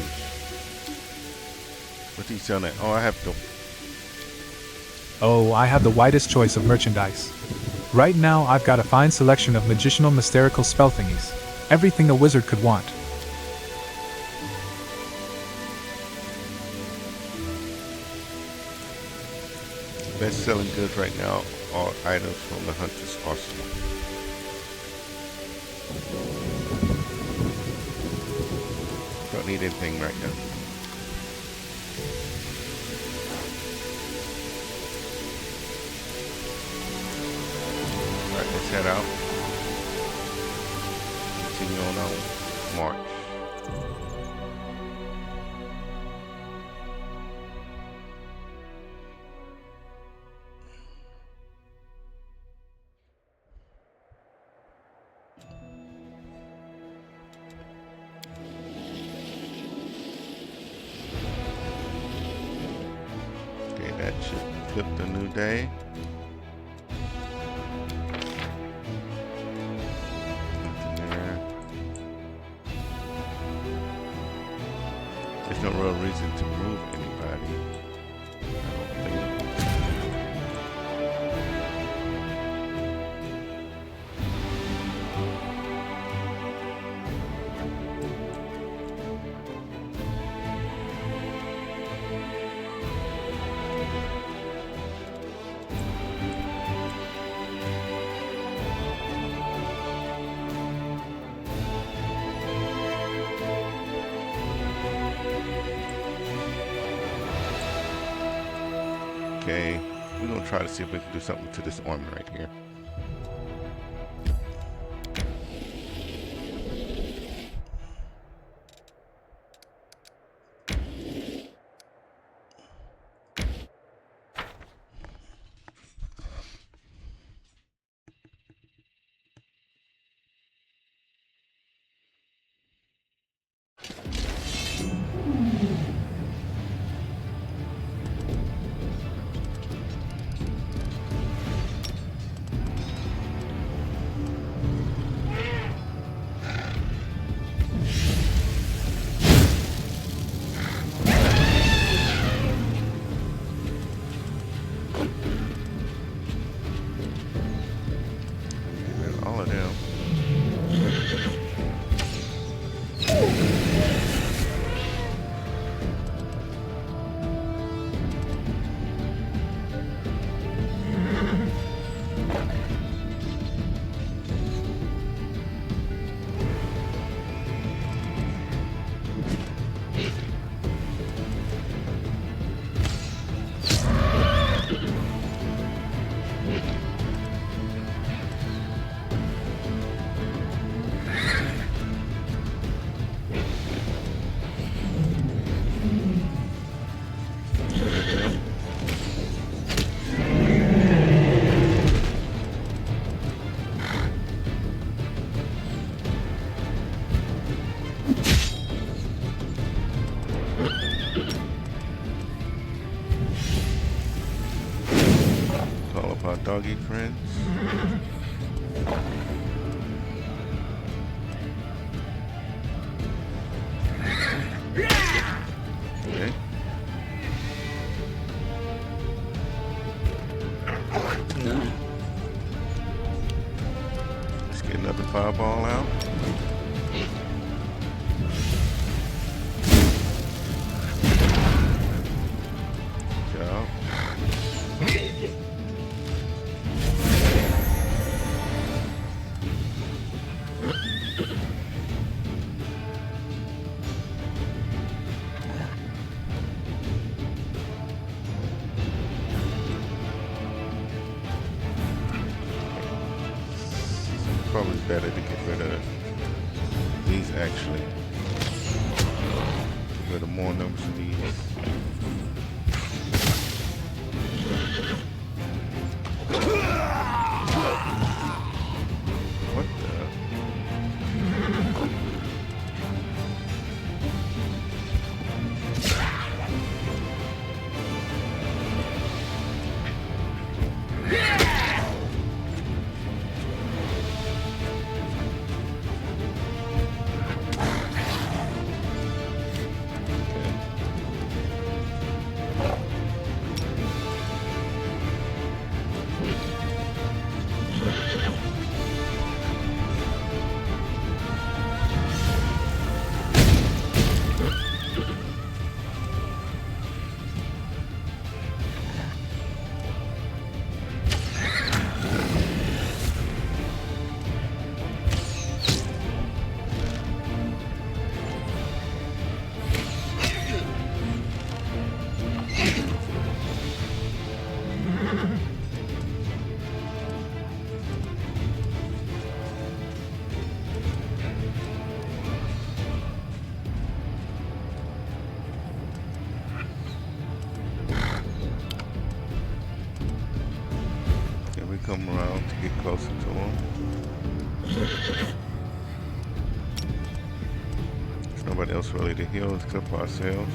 What's he selling at? Oh, I have to. Oh, I have the widest choice of merchandise. Right now, I've got a fine selection of magicianal mysterical spell thingies. Everything a wizard could want. Best selling goods right now are items from the Hunter's Arsenal. Don't need anything right now. Alright, let's head out. Continue on our march. Okay, that should flip the new day. Nothing there. There's no real reason to move anybody, I don't think. Okay, we're gonna try to see if we can do something to this army right here. call up our doggy friends. Okay. Let's get another fireball out. Good job. Probably better to get rid of these actually. Get rid of more numbers of these. What the? Come around to get closer to him. There's nobody else really to heal except for ourselves.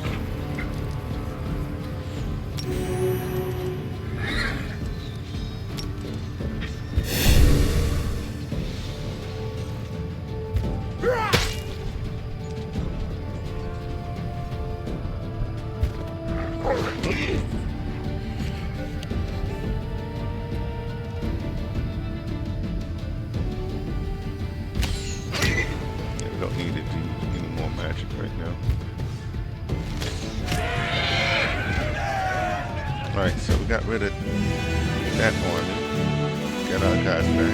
Alright, so we got rid of that army. Got our guys back.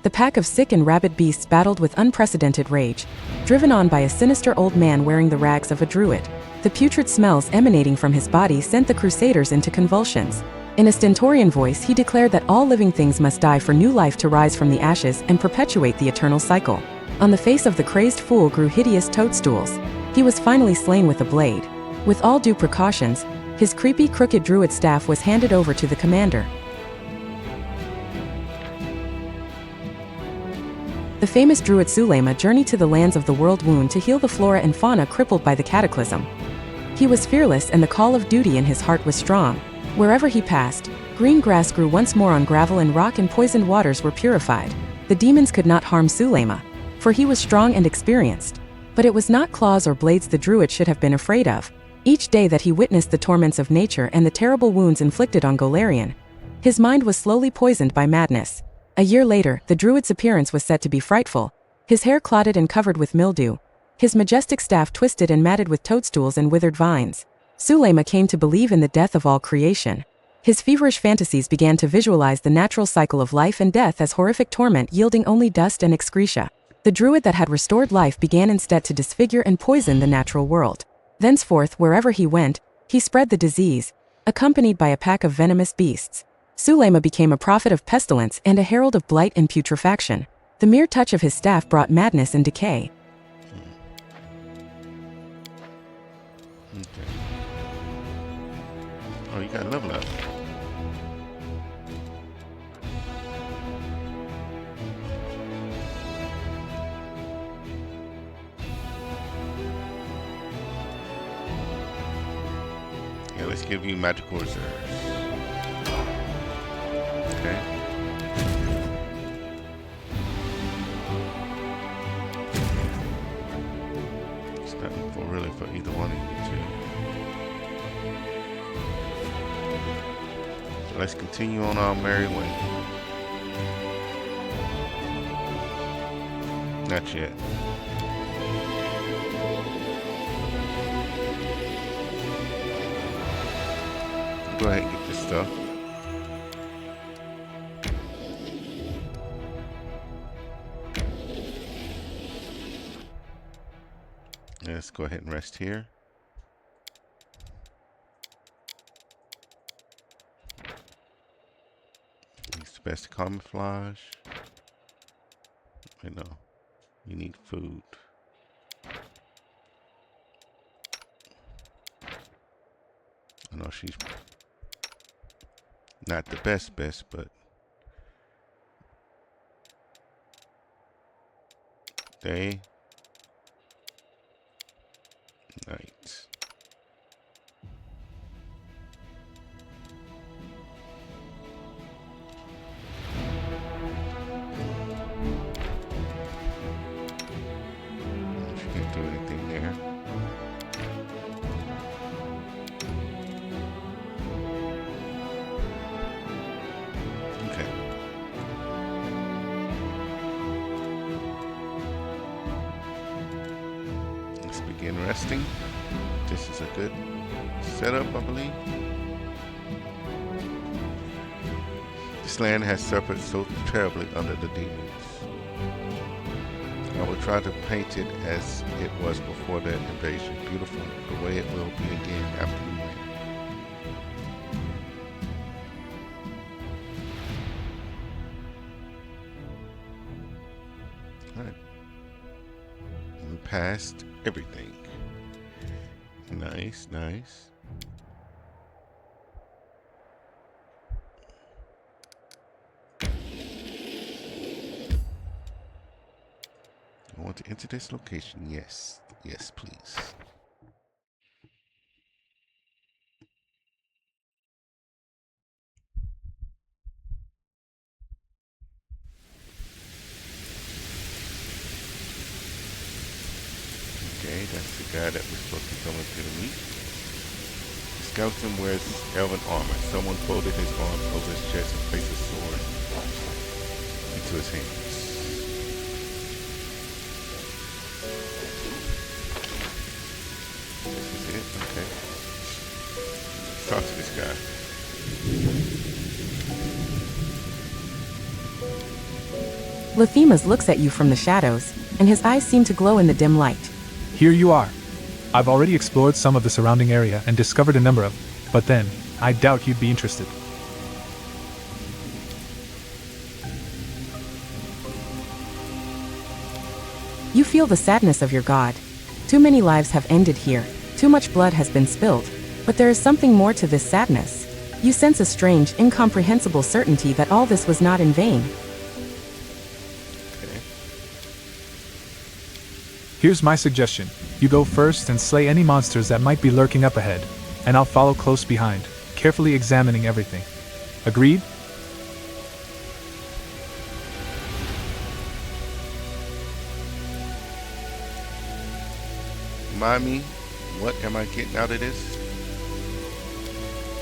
The pack of sick and rabid beasts battled with unprecedented rage, driven on by a sinister old man wearing the rags of a druid. The putrid smells emanating from his body sent the crusaders into convulsions. In a stentorian voice, he declared that all living things must die for new life to rise from the ashes and perpetuate the eternal cycle. On the face of the crazed fool grew hideous toadstools. He was finally slain with a blade. With all due precautions, his creepy, crooked druid staff was handed over to the commander. The famous druid Sulema journeyed to the lands of the world wound to heal the flora and fauna crippled by the cataclysm. He was fearless and the call of duty in his heart was strong. Wherever he passed, green grass grew once more on gravel and rock and poisoned waters were purified. The demons could not harm Sulema, for he was strong and experienced. But it was not claws or blades the druid should have been afraid of. Each day that he witnessed the torments of nature and the terrible wounds inflicted on Golarion, his mind was slowly poisoned by madness. A year later, the druid's appearance was said to be frightful. His hair clotted and covered with mildew, his majestic staff twisted and matted with toadstools and withered vines. Sulema came to believe in the death of all creation. His feverish fantasies began to visualize the natural cycle of life and death as horrific torment yielding only dust and excretia. The druid that had restored life began instead to disfigure and poison the natural world. Thenceforth, wherever he went, he spread the disease, accompanied by a pack of venomous beasts. Sulema became a prophet of pestilence and a herald of blight and putrefaction. The mere touch of his staff brought madness and decay. Okay. Oh, you got level up. let's give you magical reserves. Okay. It's nothing for really for either one of you two. So let's continue on our merry way. Not yet. Go ahead and get this stuff. Let's go ahead and rest here. Use the best camouflage. I know. You need food. I know she's not the best, but day, night. She can't do anything there. Begin resting. This is a good setup, I believe. This land has suffered so terribly under the demons. I will try to paint it as it was before the invasion, beautiful, the way it will be again after we win. Alright. We passed everything. Nice, nice. I want to enter this location. Yes. Yes, please. Okay, that's the guy that we're supposed to be coming to meet. The skeleton wears elven armor. Someone folded his arms over his chest and placed a sword into his hands. This is it? Okay. Let's talk to this guy. Lathemas looks at you from the shadows, and his eyes seem to glow in the dim light. Here you are. I've already explored some of the surrounding area and discovered a number of, but then, I doubt you'd be interested. You feel the sadness of your god. Too many lives have ended here, too much blood has been spilled, but there is something more to this sadness. You sense a strange, incomprehensible certainty that all this was not in vain. Here's my suggestion. You go first and slay any monsters that might be lurking up ahead, and I'll follow close behind, carefully examining everything. Agreed? Remind me, what am I getting out of this?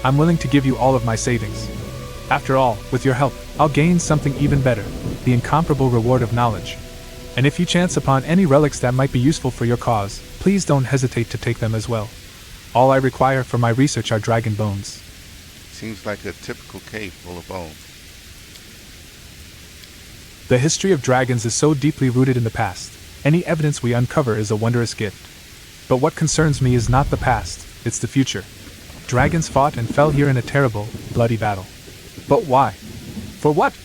I'm willing to give you all of my savings. After all, with your help, I'll gain something even better, the incomparable reward of knowledge. And if you chance upon any relics that might be useful for your cause, please don't hesitate to take them as well. All I require for my research are dragon bones. Seems like a typical cave full of bones. The history of dragons is so deeply rooted in the past. Any evidence we uncover is a wondrous gift. But what concerns me is not the past, it's the future. Dragons fought and fell here in a terrible, bloody battle. But why? For what?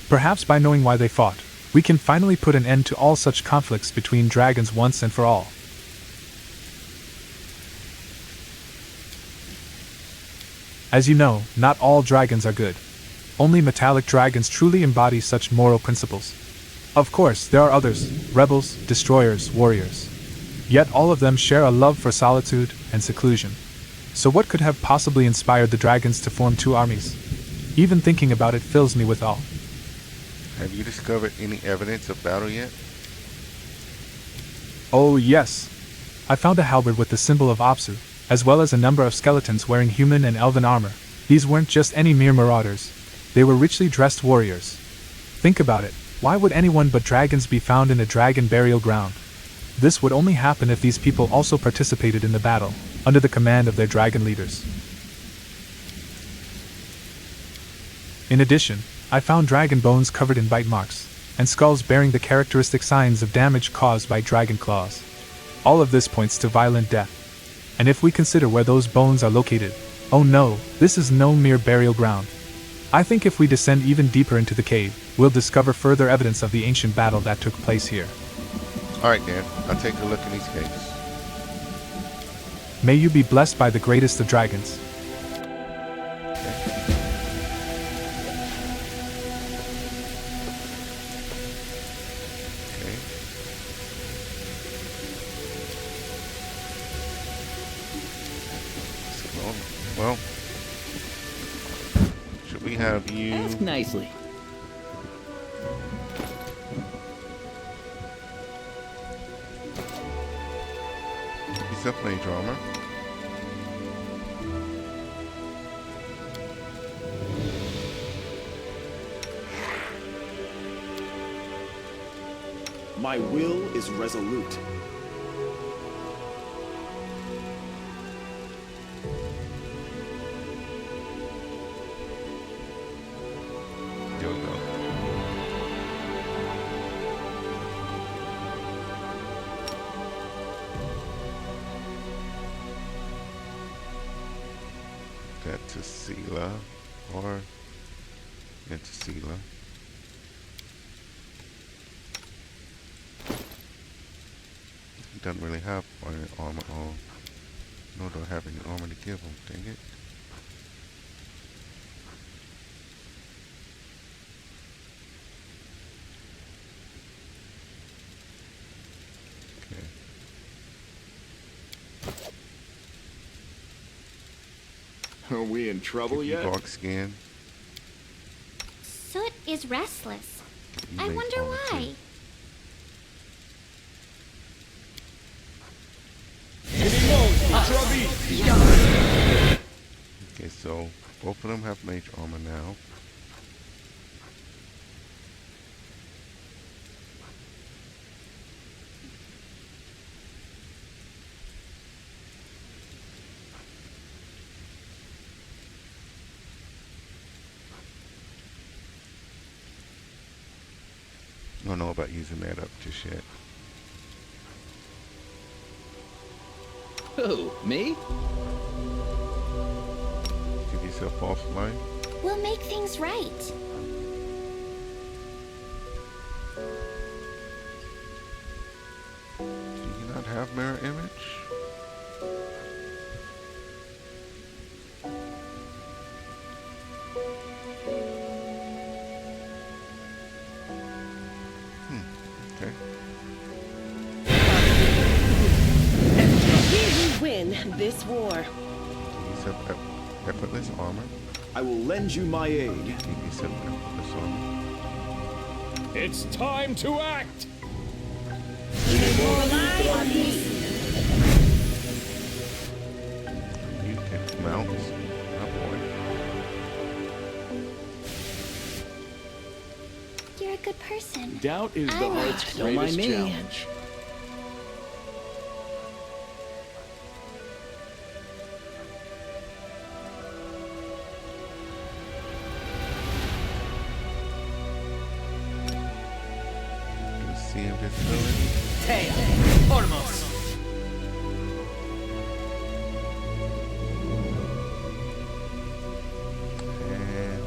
Perhaps by knowing why they fought, we can finally put an end to all such conflicts between dragons once and for all. As you know, not all dragons are good. Only metallic dragons truly embody such moral principles. Of course, there are others, rebels, destroyers, warriors. Yet all of them share a love for solitude and seclusion. So what could have possibly inspired the dragons to form two armies? Even thinking about it fills me with awe. Have you discovered any evidence of battle yet? Oh yes. I found a halberd with the symbol of Apsu, as well as a number of skeletons wearing human and elven armor. These weren't just any mere marauders. They were richly dressed warriors. Think about it. Why would anyone but dragons be found in a dragon burial ground? This would only happen if these people also participated in the battle, under the command of their dragon leaders. In addition, I found dragon bones covered in bite marks, and skulls bearing the characteristic signs of damage caused by dragon claws. All of this points to violent death. And if we consider where those bones are located, oh no, this is no mere burial ground. I think if we descend even deeper into the cave, we'll discover further evidence of the ancient battle that took place here. Alright Dan, I'll take a look in these caves. May you be blessed by the greatest of dragons. Okay. Well, should we have you... Ask nicely. He's up mage armor. My will is resolute. There we go. Got Sosiel or Sosiel. He doesn't really have any armor on. Nor do I have any armor to give him, dang it. Okay. Are we in trouble yet? Dark skin. Soot is restless. You I mage wonder armor too. why. Okay, so both of them have mage armor now. I don't know about using that up just yet. Who, me? Give yourself false life. We'll make things right. Do you not have mirror image? Okay. We win this war. Give yourself effortless armor. I will lend you my aid. Give yourself effortless armor. It's time to act! Rely on me. You can mount. Oh boy. You're a good person. Doubt is the I'm heart's Don't mind greatest me. challenge. You see invisibility. Tail. Ormos. And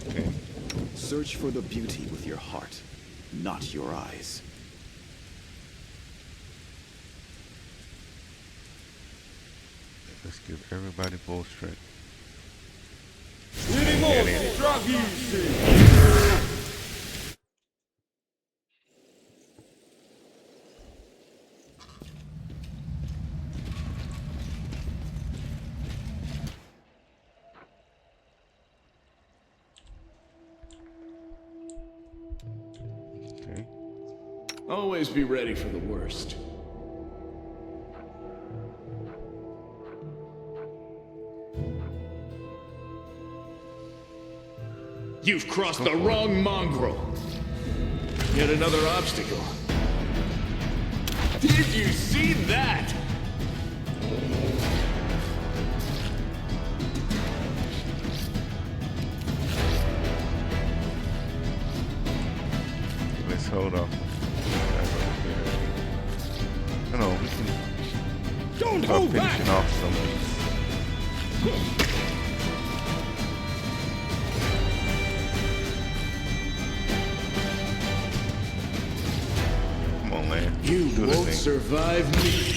okay. Search for the beauty with your heart, not your eyes. Let's give everybody full strength. Okay. Always be ready for the worst. You've crossed the wrong mongrel. Yet another obstacle. Did you see that? Let's hold off. No, we can Don't start hold back! finishing off some of these. Come on, man. You Do the won't thing. survive me.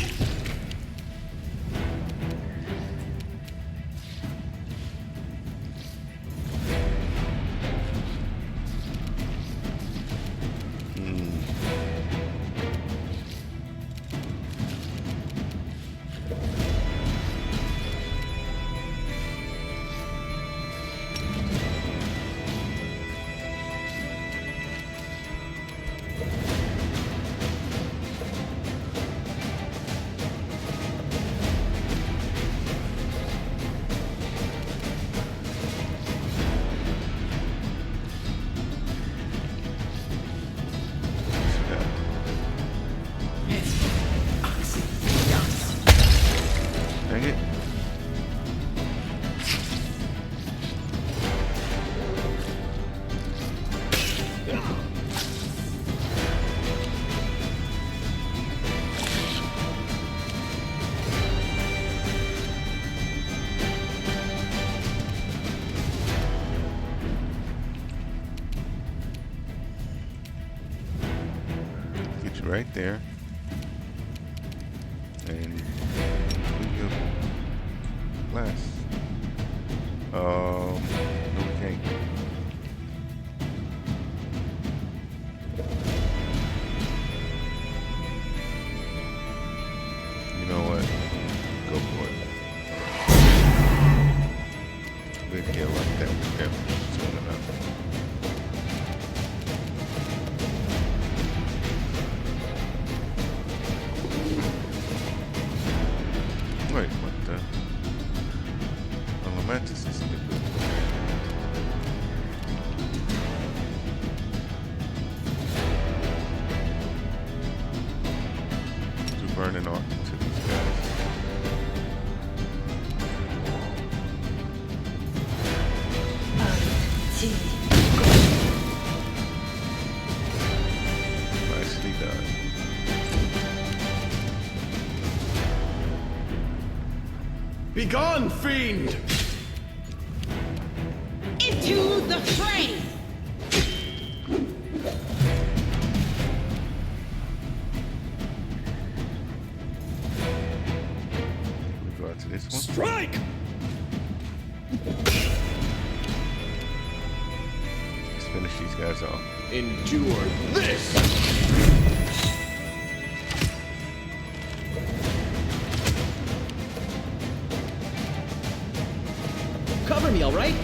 Dang it. Get you right there. And we go last. No, we can't. You know what? Go for it. We'd get like that with them soon enough. Wait, what the? Elementus is new. Do burning arc to these guys. Nicely done. Begone, fiend! Into the fray! We go out to this one. Strike! Let's finish these guys off. Endure this! Cover me, all right?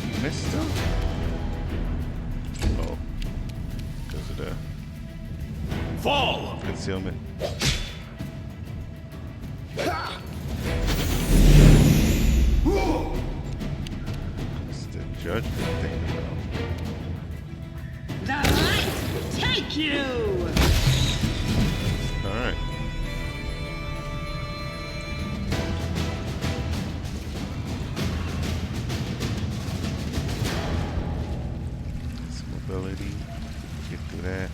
You missed them? Oh. Because of the Fall! concealment. It's the judgment thing about. The light take you! Alright. get through that.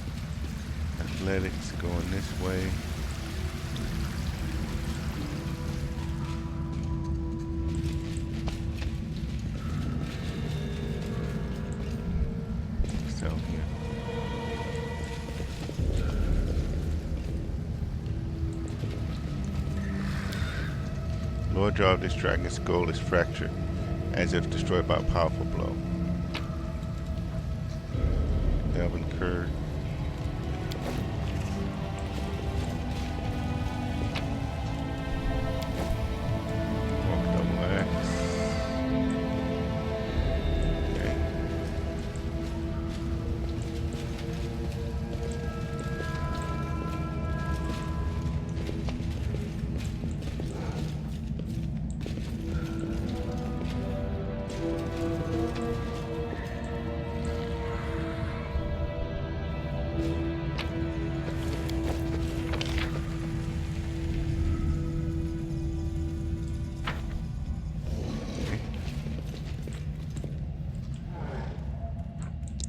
Athletics going this way. So here. Lower jaw of this dragon's skull is fractured, as if destroyed by a powerful blow. Delvin curd. Walk double axe. Okay.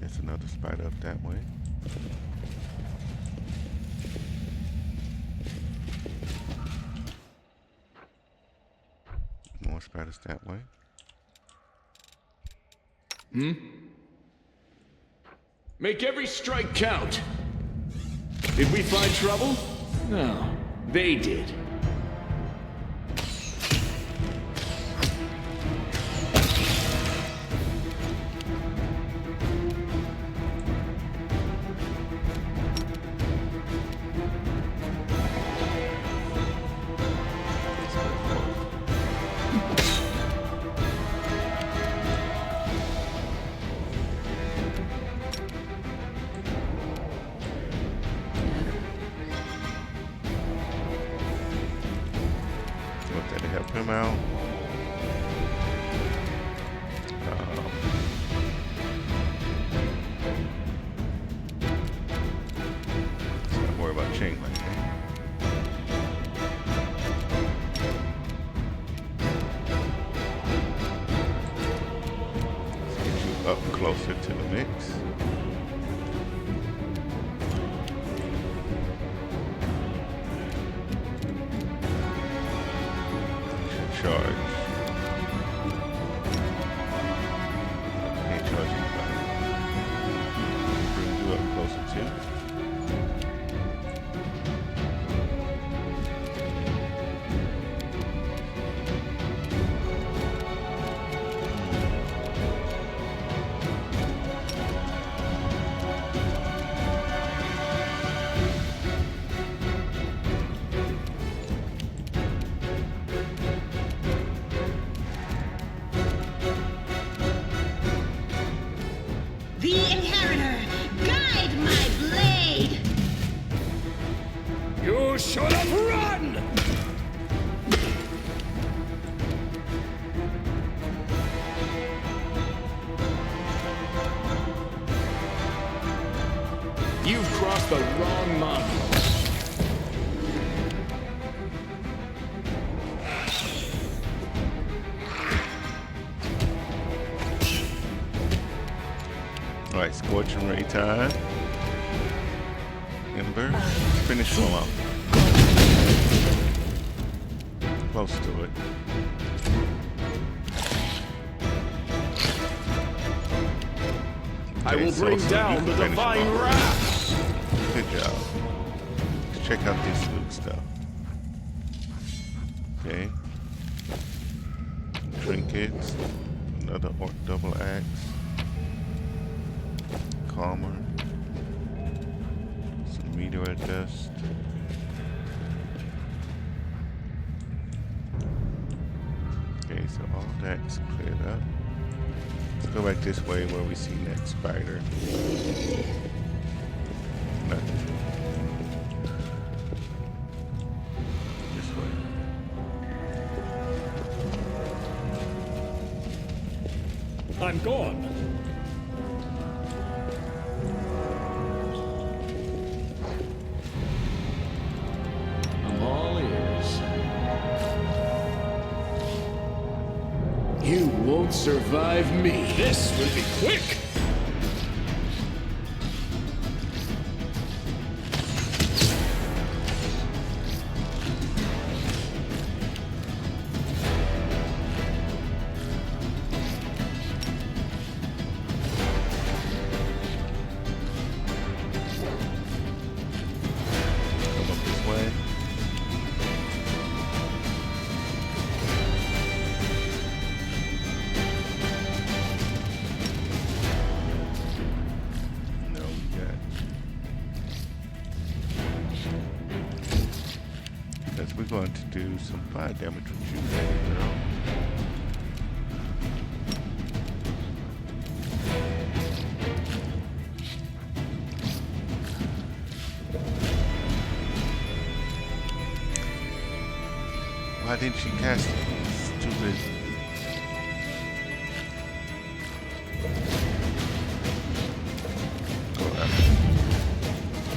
There's another spider up that way. More spiders that way. Make every strike count. Did we find trouble? No, they did. Look at it, help him out. Let's not worry about chain lightning. Let's get you up closer to the mix. Charge. Can't charge anybody. Bring you up closer too. The Inheritor, guide my blade! You should have run! You've crossed the wrong line. Alright, Scorching Ray time. Ember, finish him off. Close to it. I will bring so down you the can finish him divine off. wrath! Good job. Let's check out this loot stuff. Okay. Trinkets. Another orc double axe. Calmer. Some meteor dust. Okay, so all that's cleared up. Let's go back this way where we see that spider. Nothing. This way. I'm gone. I'm all ears. You won't survive me. This will be quick. we're going to do some fire damage with you, baby girl. Why didn't she cast it? Stupid. Go after.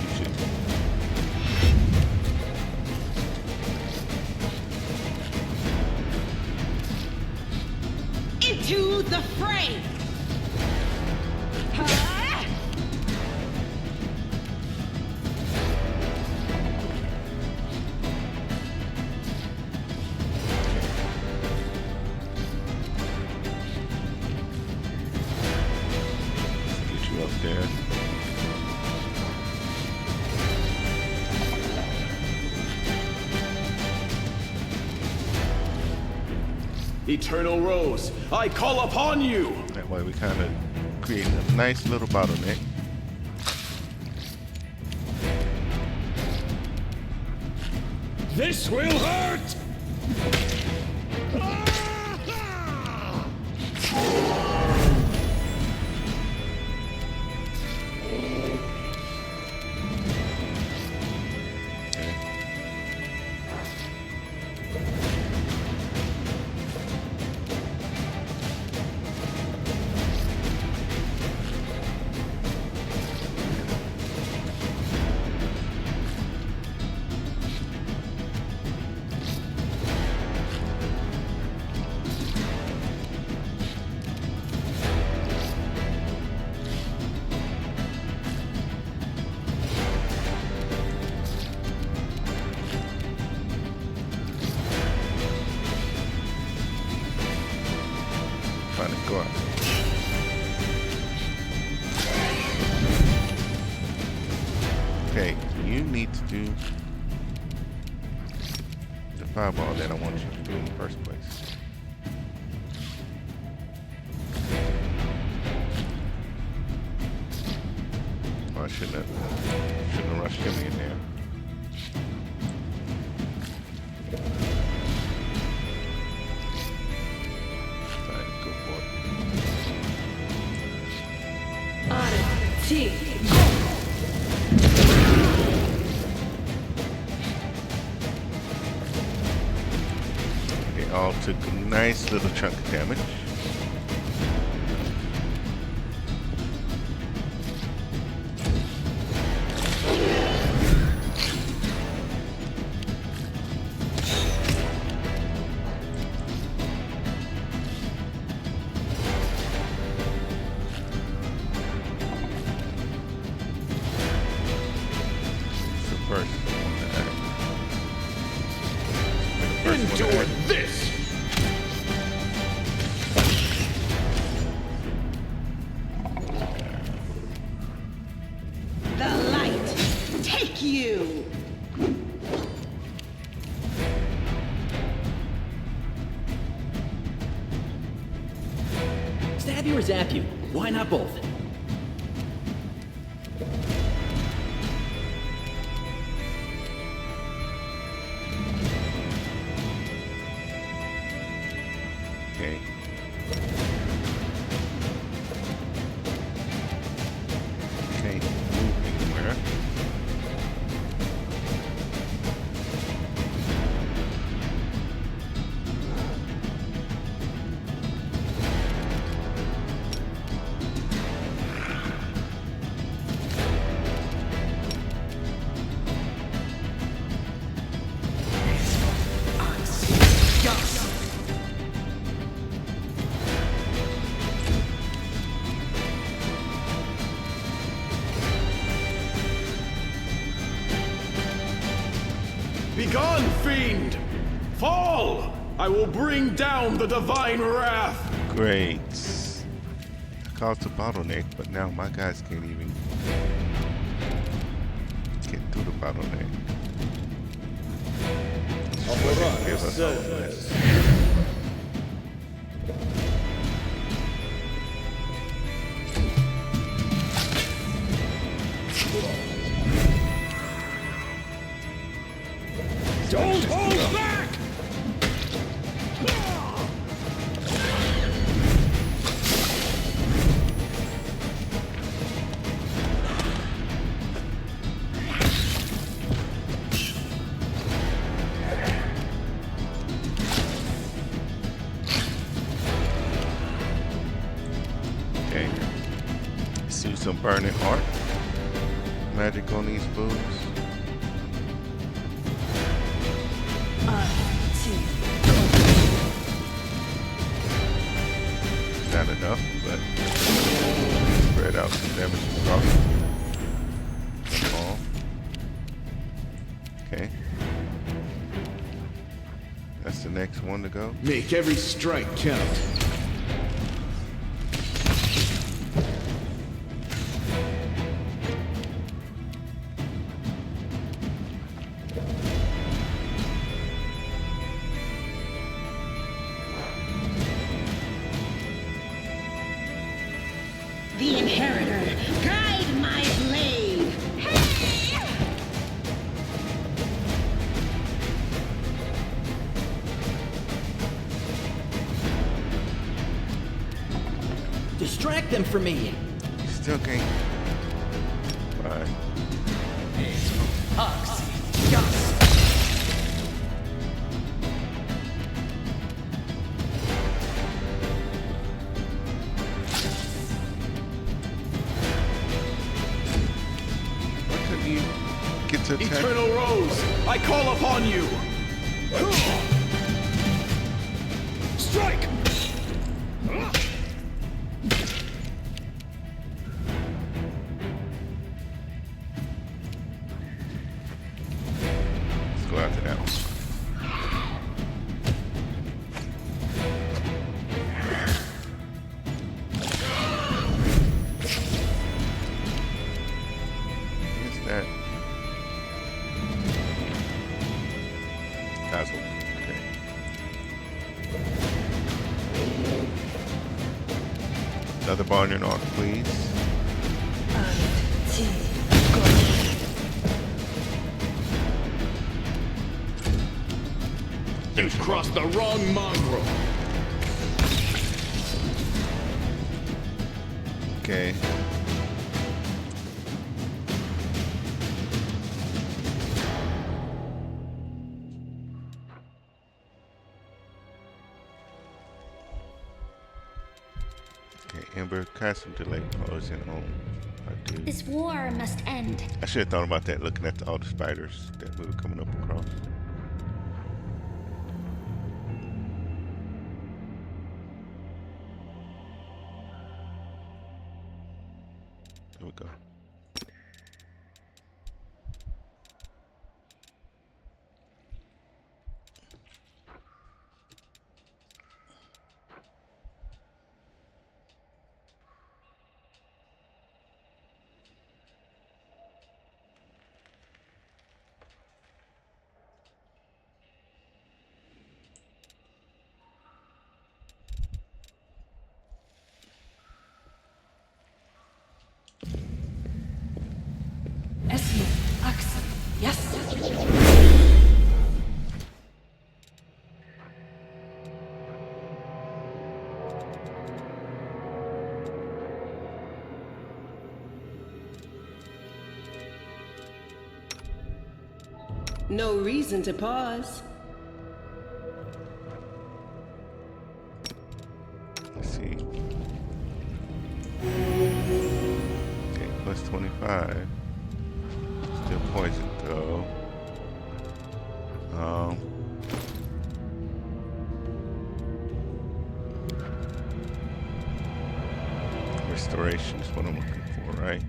You should. Into the fray! Ha! Get you up there. Eternal Rose, I call upon you! That way we kind of create a nice little bottleneck. This will hurt! Trying to go out. Okay, you need to do the fireball that I want you to do in the first place. Oh, I shouldn't have rushed him in there. Fine, go for it. They all took a nice little chunk of damage. First one to act. Endure this! The light! Take you! Stab you or zap you? Why not both? Okay. Can't move anywhere. Begone, fiend! Fall! I will bring down the divine wrath! Great. I caused a bottleneck, but now my guys can't even get through the bottleneck. Overrun Give us all says. this. Don't hold back! Okay. Let's do some burning heart. Magic on these fools. Not enough, but spread out some damage across. All. Okay. That's the next one to go. Make every strike count. The Inheritor, guide my blade! Distract them from me. Still can't. Bye. What could you get to attack? Eternal Rose, I call upon you! Strike! Let's go after that one. What's that? Dazzle. Okay. Another Barney arc, please. You've crossed the wrong mongrel. Okay. Okay, Ember Castle delay closing on. I do. This war must end. I should have thought about that looking at all the spiders that we were coming up across. There we go. No reason to pause. Let's see. Okay, plus 25. Still poison though. Restoration is what I'm looking for, right?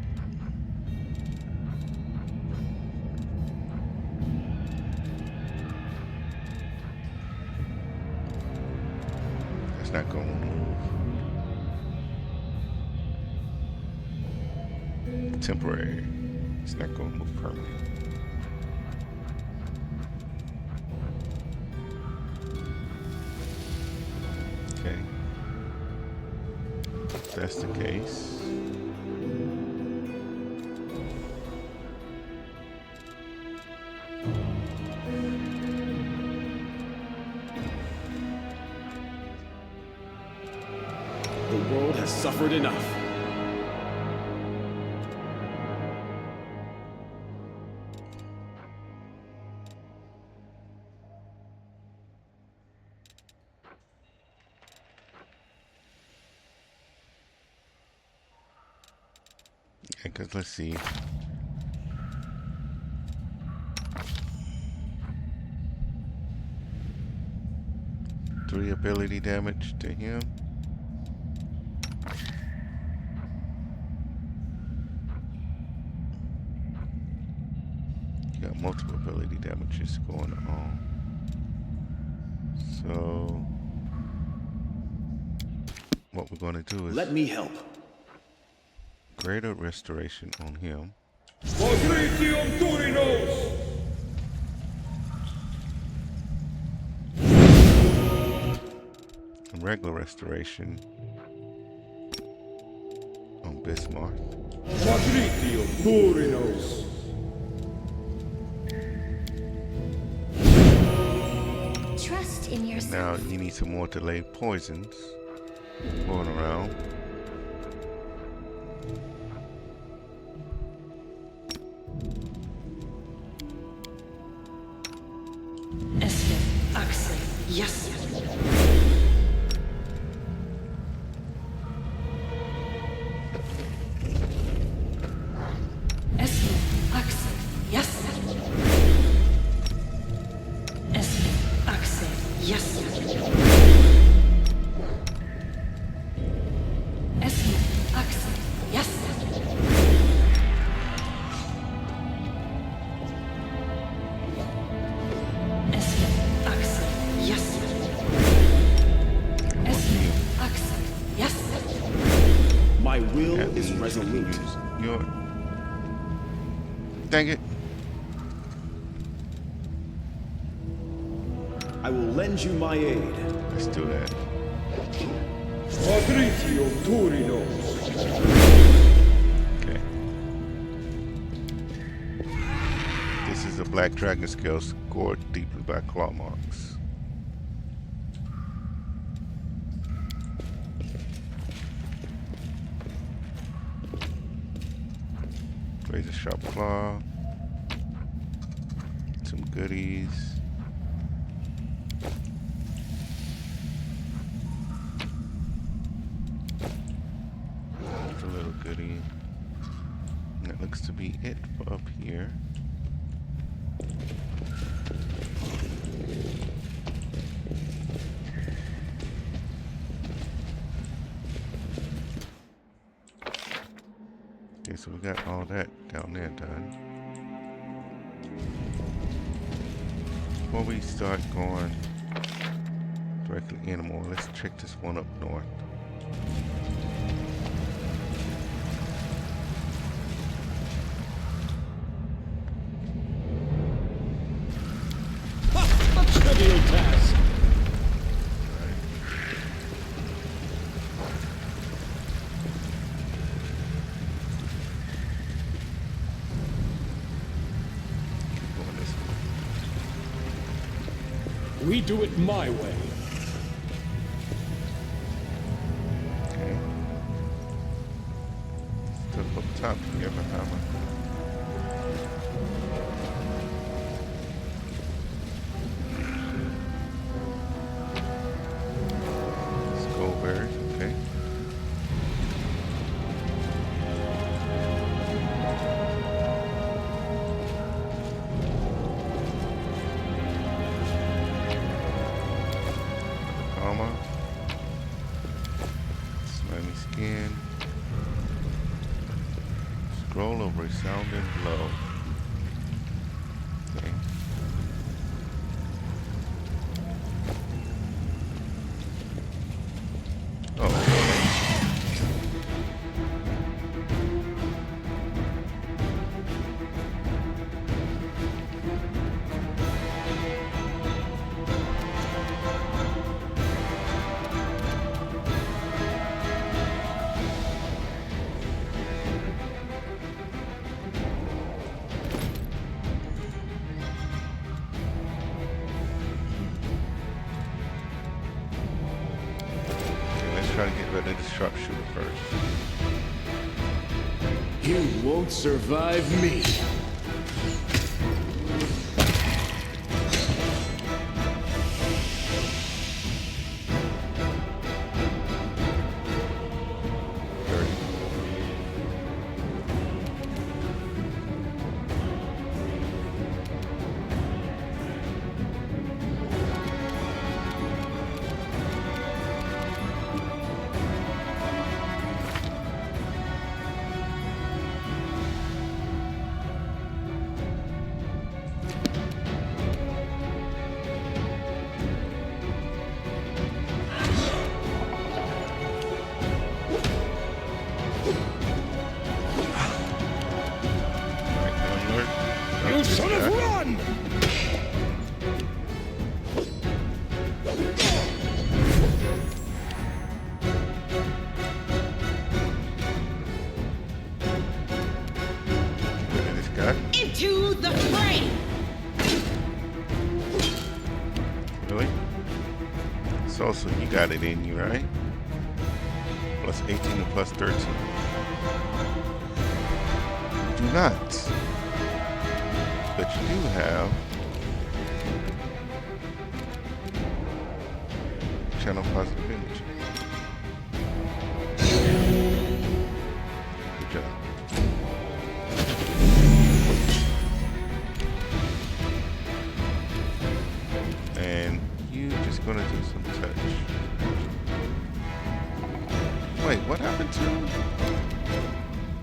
That's not going to move. Temporary. It's not going to move permanent. Okay. If that's the case. suffered enough. Because let's see. Three ability damage to him. Got multiple ability damages going on. So what we're going to do is Let me help. greater restoration on him. And regular restoration on Bismarck. Trust in And yourself. now you need some more delayed poisons going around. Yes. My will That is means you can resolute. use your... Dang it. I will lend you my aid. Let's do that. Okay. This is a black dragon scale scored deeply by claw marks. Razor sharp claw. Some goodies. That's a little goodie. And that looks to be it for up here. Okay, so we got all that down there done. Before we start going directly in more, let's check this one up north. A trivial task. Keep going this way. We do it my way. Okay. Still up top here, Bahama. Skullberries, okay. Bahama. Slimy skin. Scroll of resounding blow. Okay. try to get rid of the sharpshooter first. You won't survive me. You should have run! Look at this guy. Into the fray! Really? Sosiel, you got it in you, right? Plus 18 and plus 13. You do not. But you do have channel positive energy. Good job. And you just gonna do some touch. Wait, what happened to him?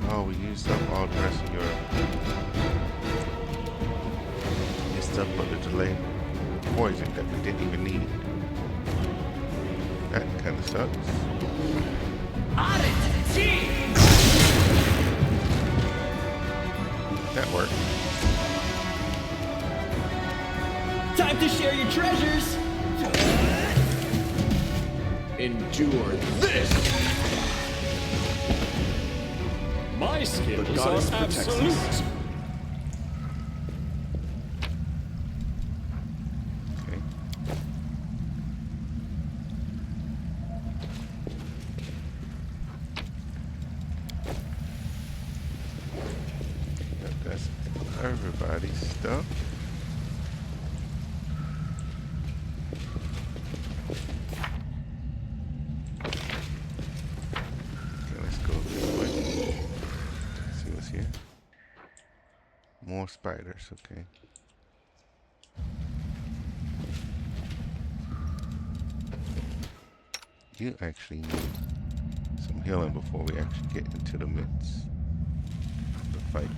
Oh, we used up all the rest of your stuff for the delay poison that we didn't even need. That kind of sucks. That worked. Time to share your treasures! Endure this! My skills are absolute! Okay. That's everybody's stuff. More spiders, okay. You actually need some healing before we actually get into the midst of the fight.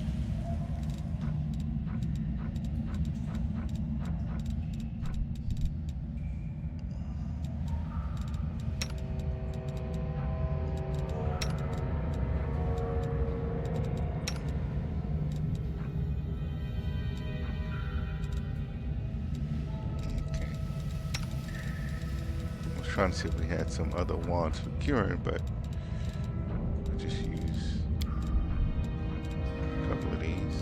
Trying to see if we had some other wands for curing, but I'll just use a couple of these.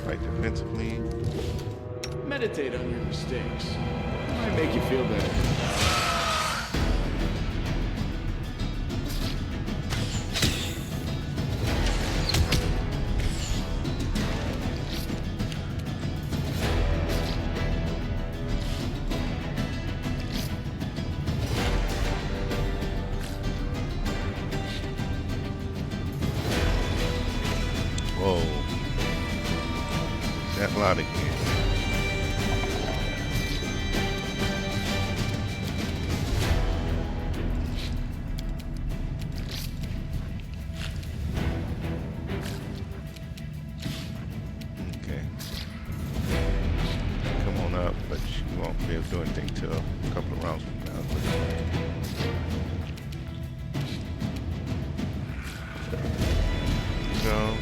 Fight defensively. Meditate on your mistakes. It might make you feel better. Whoa. That lot again. Okay. Come on up, but you won't be able to do anything till a couple of rounds from now. Go.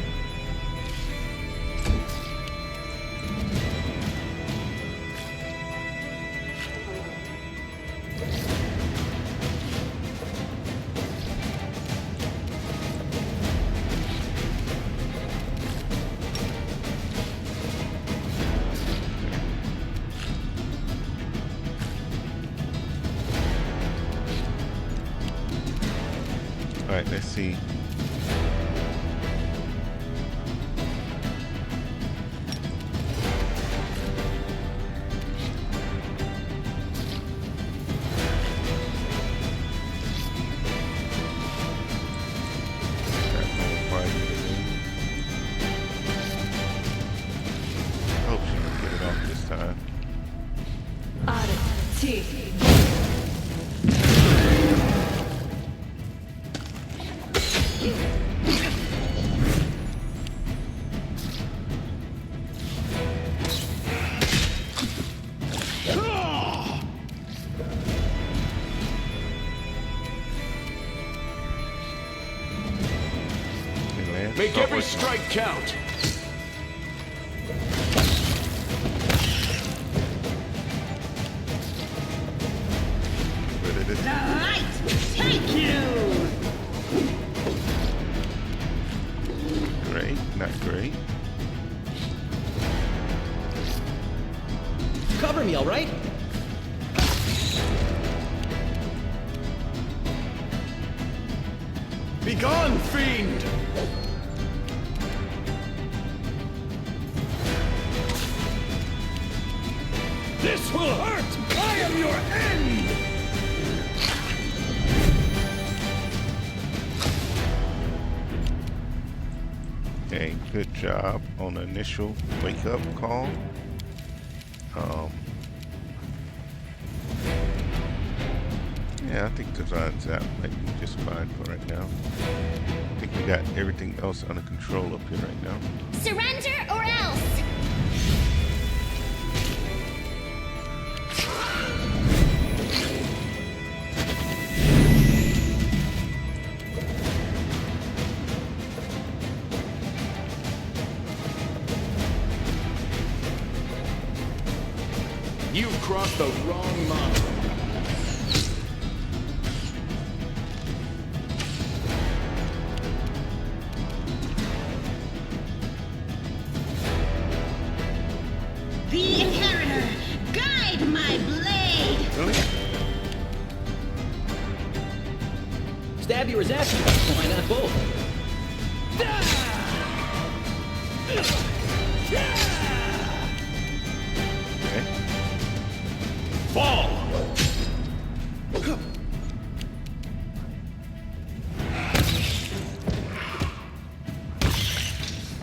Alright, let's see. Hope she can get it off this time. Make every strike count. Rid of this. The light take you! Great, not great. Cover me, all right? Begone, fiend! This will hurt! I am your end! Okay, good job on the initial wake-up call. Yeah, I think design's out might be just fine for right now. I think we got everything else under control up here right now. Surrender or else! You've crossed the wrong model. The inheritor, guide my blade! Really? Stab you or zap you. Why not both? Okay. Fall!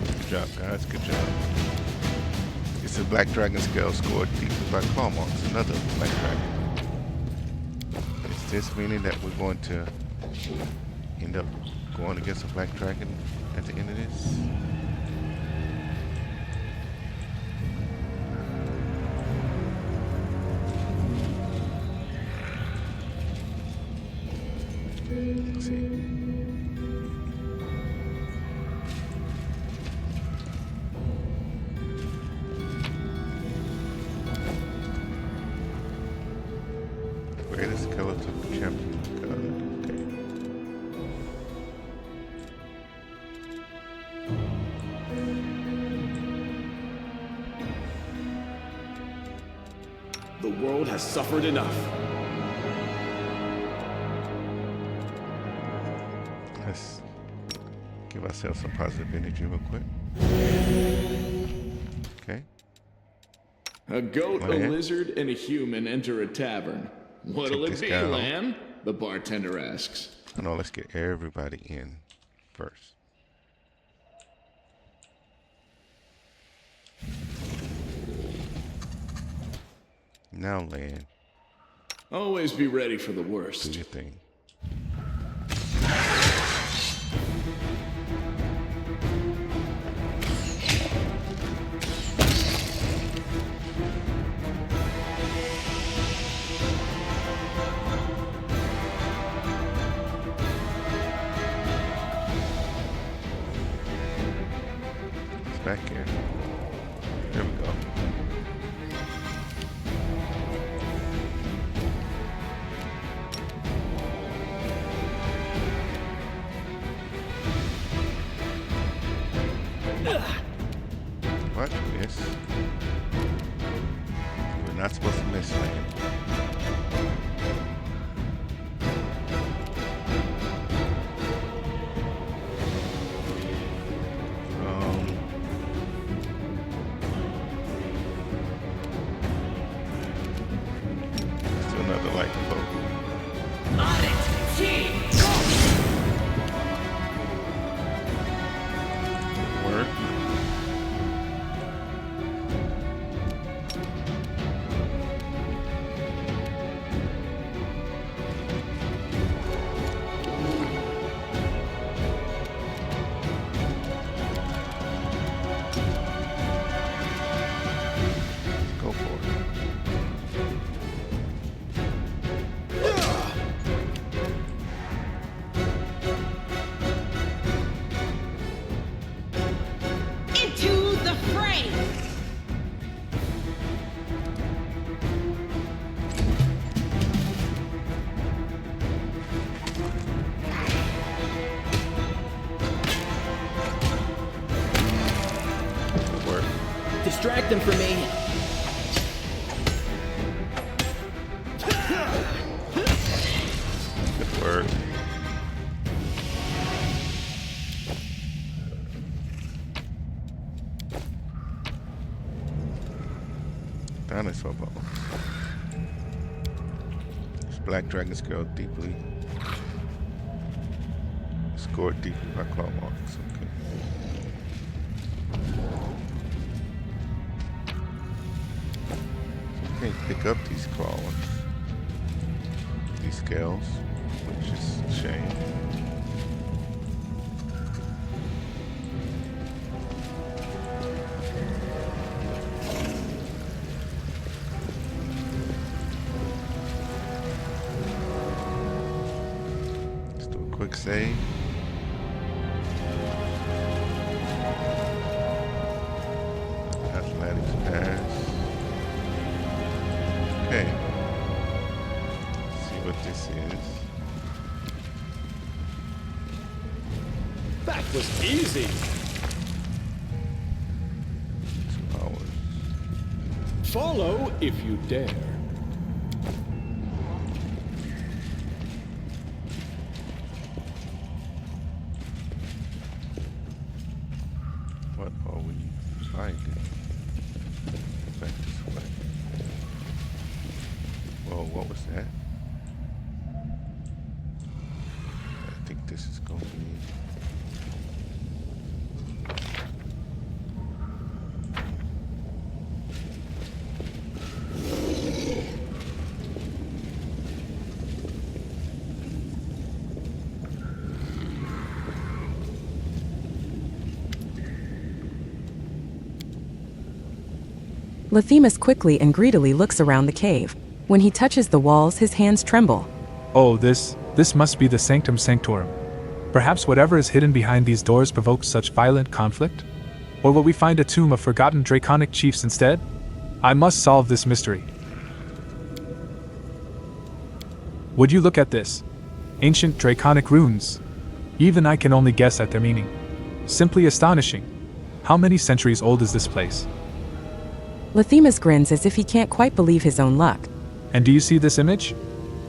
Good job, guys. Good job. It's a Black Dragon scale scored defeated by claw marks. Another Black Dragon. Is this meaning that we're going to end up going against a Black Dragon at the end of this? Let's see. Greatest skeleton champion. God, okay. The world has suffered enough. Let's give ourselves some positive energy real quick. Okay. A goat, Go ahead. a lizard, and a human enter a tavern. What'll Check it this be, guy out. lamb? The bartender asks. No, let's get everybody in first. Now, land. Always be ready for the Do worst. your thing. It's back here. There we go. What? Miss? We're not supposed to miss land. Distract them for me. Good work. Dinosaur bones. This black dragon scale deeply scored deeply by claw marks. Okay. So you can't pick up these claws, these scales, which is a shame. Quick save. Athletics pass. Okay. Let's see what this is. That was easy. 2 hours. Follow if you dare. What are we finding? Back this way. Whoa, what was that? I think this is going to be... Lathemus quickly and greedily looks around the cave. When he touches the walls, his hands tremble. Oh, this must be the Sanctum Sanctorum. Perhaps whatever is hidden behind these doors provokes such violent conflict? Or will we find a tomb of forgotten draconic chiefs instead? I must solve this mystery. Would you look at this? Ancient draconic runes. Even I can only guess at their meaning. Simply astonishing. How many centuries old is this place? Lathemus grins as if he can't quite believe his own luck. And do you see this image?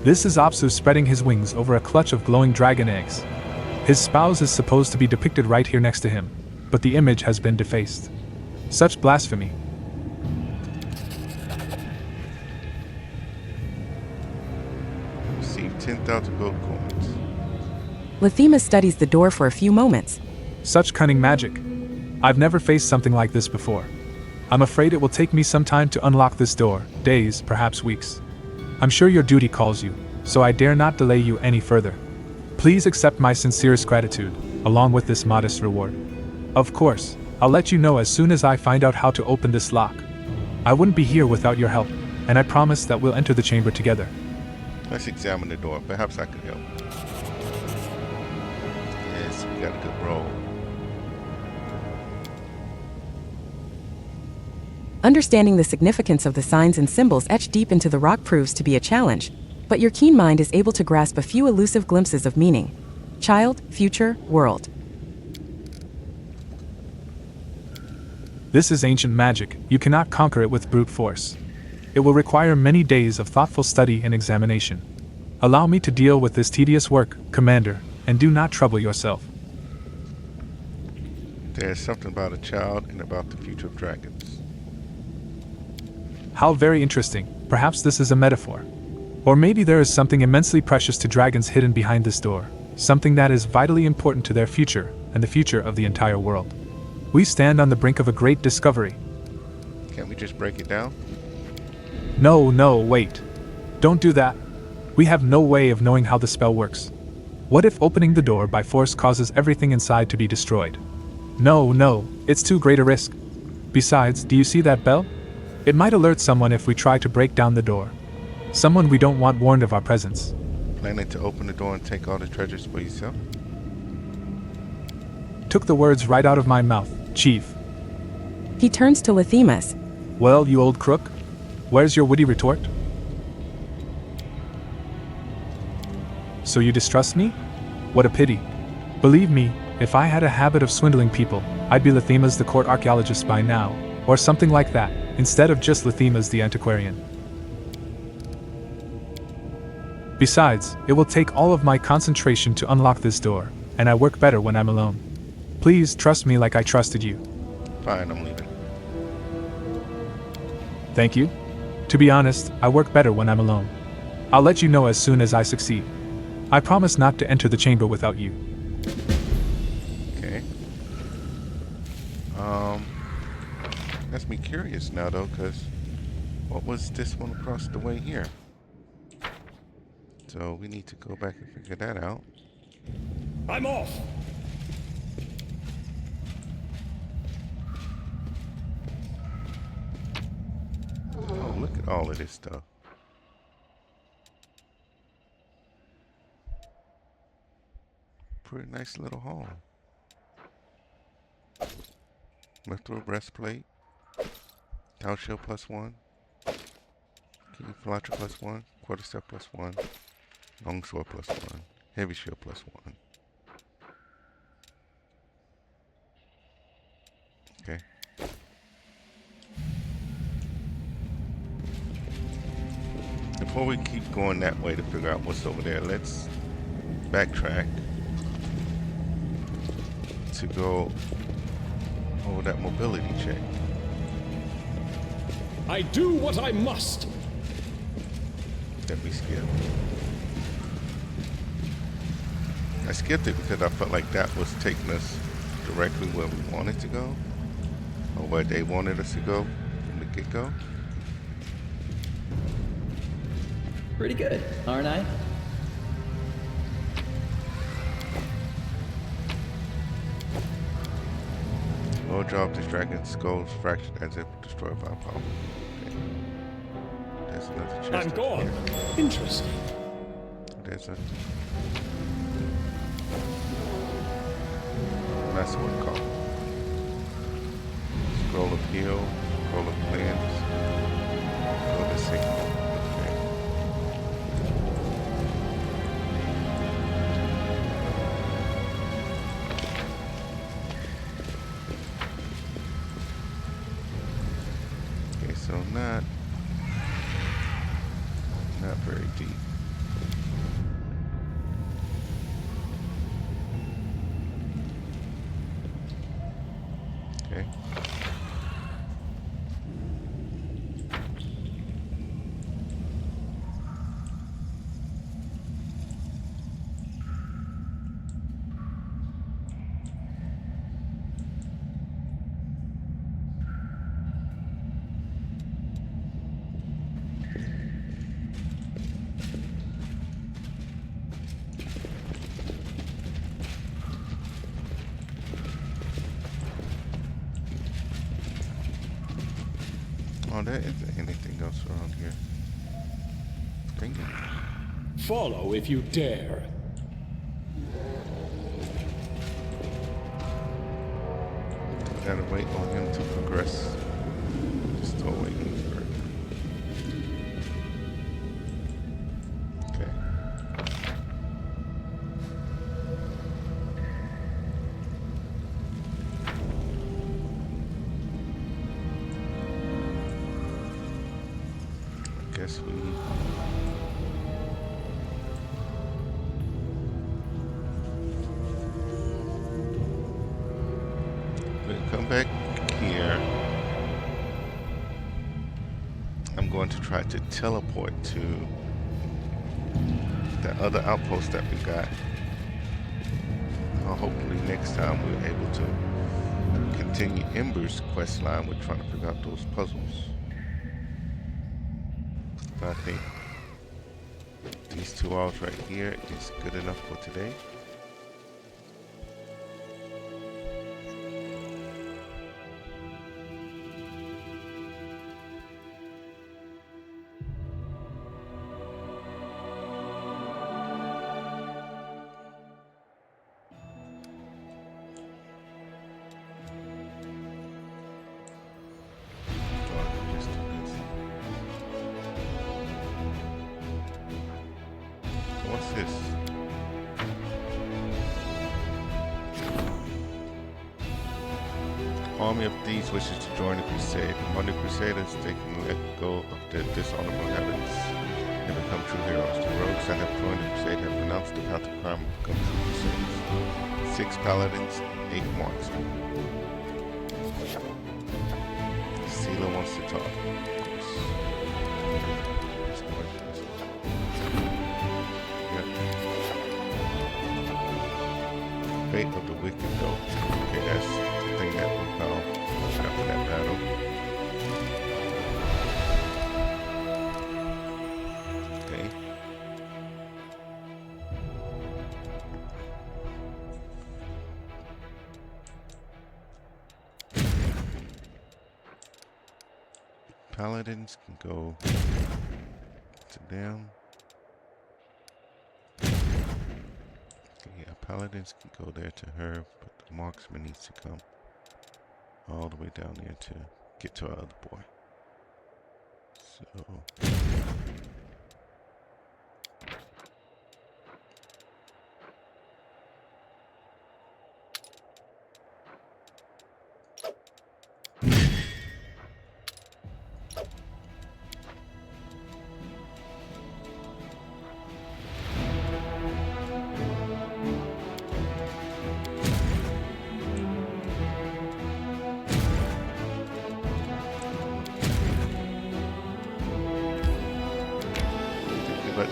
This is Apsu spreading his wings over a clutch of glowing dragon eggs. His spouse is supposed to be depicted right here next to him, but the image has been defaced. Such blasphemy. Receive 10,000 gold coins. Lathemus studies the door for a few moments. Such cunning magic. I've never faced something like this before. I'm afraid it will take me some time to unlock this door, days, perhaps weeks. I'm sure your duty calls you, so I dare not delay you any further. Please accept my sincerest gratitude, along with this modest reward. Of course, I'll let you know as soon as I find out how to open this lock. I wouldn't be here without your help, and I promise that we'll enter the chamber together. Let's examine the door. Perhaps I can help. Yes, we got a good roll. Understanding the significance of the signs and symbols etched deep into the rock proves to be a challenge, but your keen mind is able to grasp a few elusive glimpses of meaning. Child, future, world. This is ancient magic. You cannot conquer it with brute force. It will require many days of thoughtful study and examination. Allow me to deal with this tedious work, Commander, and do not trouble yourself. There's something about a child and about the future of dragons. How very interesting. Perhaps this is a metaphor. Or maybe there is something immensely precious to dragons hidden behind this door, something that is vitally important to their future and the future of the entire world. We stand on the brink of a great discovery. Can't we just break it down? No, wait. Don't do that. We have no way of knowing how the spell works. What if opening the door by force causes everything inside to be destroyed? No, it's too great a risk. Besides, do you see that bell? It might alert someone if we try to break down the door. Someone we don't want warned of our presence. Planning to open the door and take all the treasures for yourself? Took the words right out of my mouth, Chief. He turns to Lathemus. Well, you old crook, where's your witty retort? So you distrust me? What a pity. Believe me, if I had a habit of swindling people, I'd be Lathemus the court archaeologist by now, or something like that, instead of just Lithima's the Antiquarian. Besides, it will take all of my concentration to unlock this door, and I work better when I'm alone. Please trust me like I trusted you. Fine, I'm leaving. Thank you. To be honest, I work better when I'm alone. I'll let you know as soon as I succeed. I promise not to enter the chamber without you. Okay. That's me curious now though, cause what was this one across the way here? So we need to go back and figure that out. I'm off. Oh, look at all of this stuff. Pretty nice little hall. Mithril breastplate. Cow shield +1. King Philatra +1. Quarterstaff +1. Longsword +1. Heavy shield +1. Okay. Before we keep going that way to figure out what's over there, let's backtrack to go over that mobility check. I do what I must. That we skipped. I skipped it because I felt like that was taking us directly where we wanted to go, or where they wanted us to go from the get-go. Pretty good, aren't I? Lower jaw of this dragon's skull is fractured as if destroyed by a power. Okay. There's another chest. I'm up gone. here. Interesting. There's a that's what called. Scroll of heal, scroll of cleanse, scroll of signal. Okay. Okay, so not very deep. Okay. Oh, there isn't anything else around here. Dang it. Follow if you dare. Gotta wait on him to progress. Still waiting for it. Okay. I guess we come back here. I'm going to try to teleport to the other outpost that we got. Hopefully next time we're able to continue Ember's quest line with trying to figure out those puzzles. But I think these two walls right here is good enough for today. What's this? army of thieves wishes to join the crusade. Among the crusaders, they can let go of their dishonorable habits and become true heroes. The rogues that have joined the crusade have renounced the path of crime and become true crusaders. 6 paladins, 8 marksmen. Sela wants to talk. Fate of the wicked goat. Okay, that's the thing that we found after that battle. Okay. Paladins can go to them. Yeah, paladins can go there to her, but the marksman needs to come all the way down there to get to our other boy. So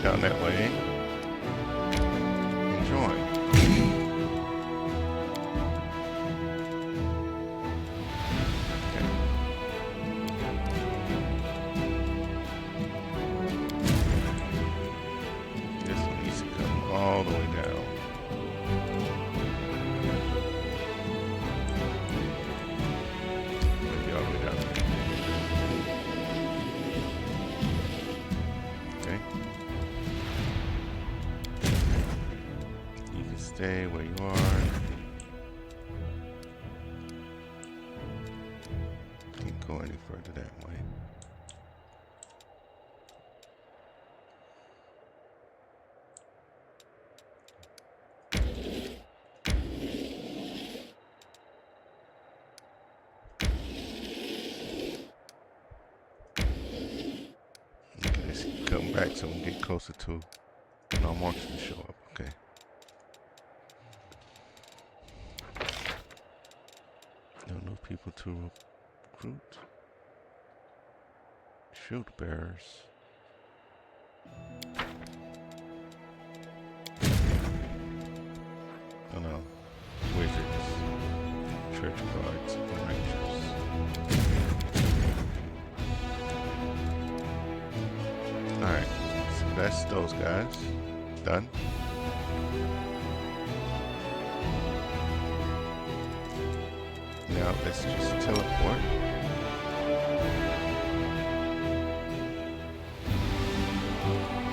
down that way and join. Okay. This one needs to come all the way down. Maybe all the way down there. Okay. Stay where you are. Can't go any further that way. Okay, let's come back so we can get closer to our marksman show up. Okay. No people to recruit. Shield bearers. Oh no. Wizards. Church guards and rangers. Alright. So that's those guys. Done. Now let's just teleport.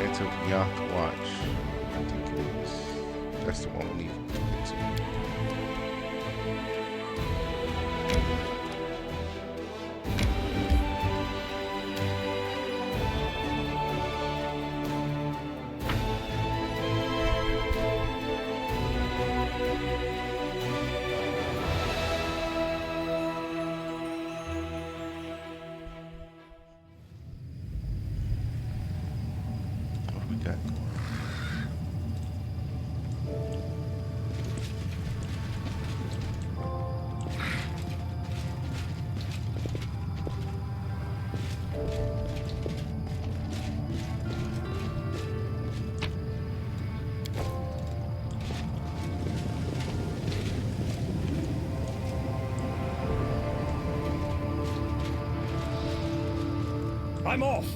Enter Yacht Watch. I think it is. That's the one we need to get to. I'm off!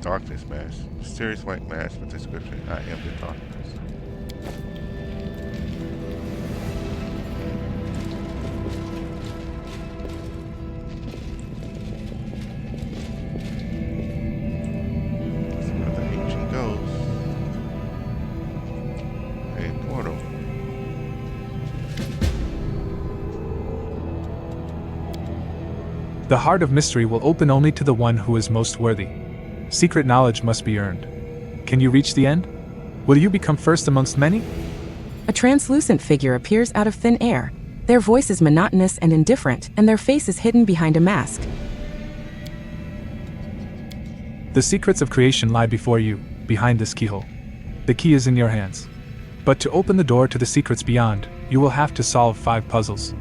darkness mask. Mysterious white mask with description, I am the darkness. Let's see where the ancient goes. A portal. The heart of mystery will open only to the one who is most worthy. Secret knowledge must be earned. Can you reach the end? Will you become first amongst many? A translucent figure appears out of thin air. Their voice is monotonous and indifferent, and their face is hidden behind a mask. The secrets of creation lie before you, behind this keyhole. The key is in your hands. But to open the door to the secrets beyond, you will have to solve 5 puzzles.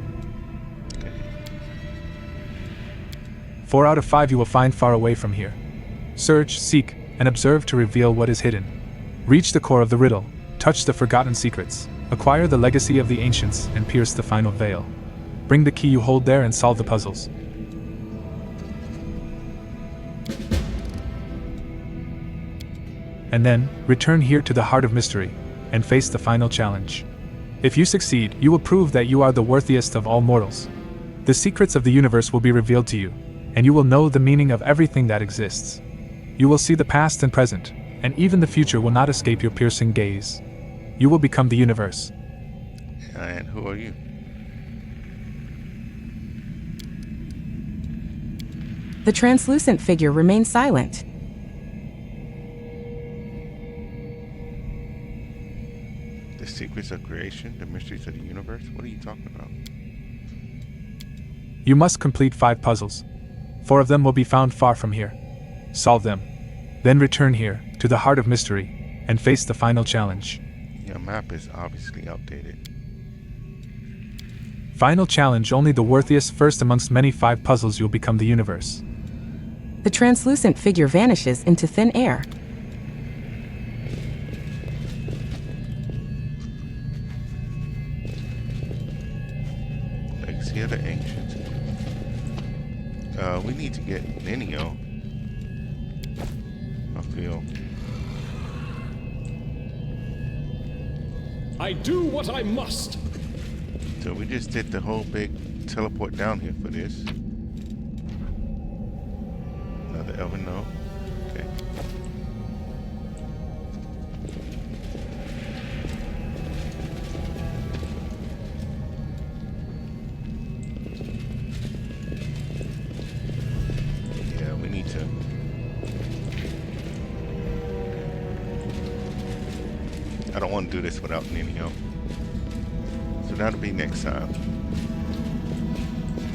4 out of 5 you will find far away from here. Search, seek, and observe to reveal what is hidden. Reach the core of the riddle, touch the forgotten secrets, acquire the legacy of the ancients, and pierce the final veil. Bring the key you hold there and solve the puzzles. And then, return here to the heart of mystery, and face the final challenge. If you succeed, you will prove that you are the worthiest of all mortals. The secrets of the universe will be revealed to you, and you will know the meaning of everything that exists. You will see the past and present, and even the future will not escape your piercing gaze. You will become the universe. And who are you? The translucent figure remains silent. The secrets of creation, the mysteries of the universe? What are you talking about? You must complete 5 puzzles. 4 of them will be found far from here. Solve them. Then return here, to the heart of mystery, and face the final challenge. Your map is obviously outdated. Final challenge, only the worthiest first amongst many 5 puzzles you'll become the universe. The translucent figure vanishes into thin air. Legacy of the ancients. We need to get Ninio. I feel. I do what I must. So we just did the whole big teleport down here for this. Another elven, no. Okay. Yeah, we need to. I don't want to do this without Ninio. So that'll be next time.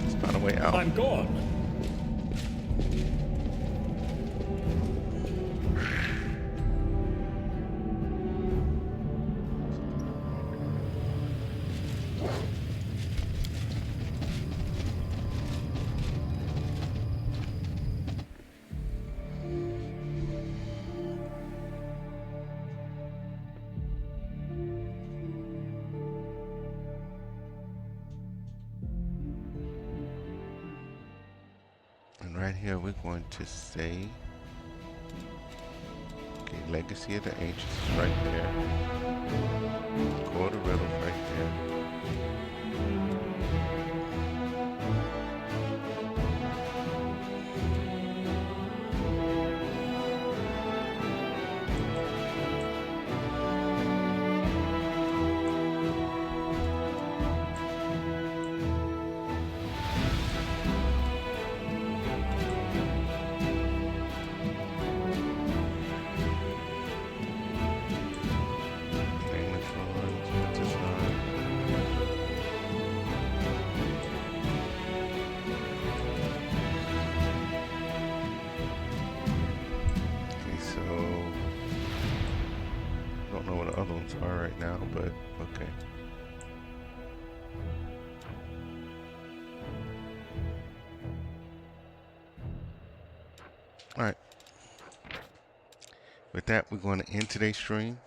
Let's find a way out. I'm gone. And right here we're going to say, okay, Legacy of the Ancients is right there. Core of the Riddles right there. Other ones are right now, but okay. Alright. With that, we're going to end today's stream.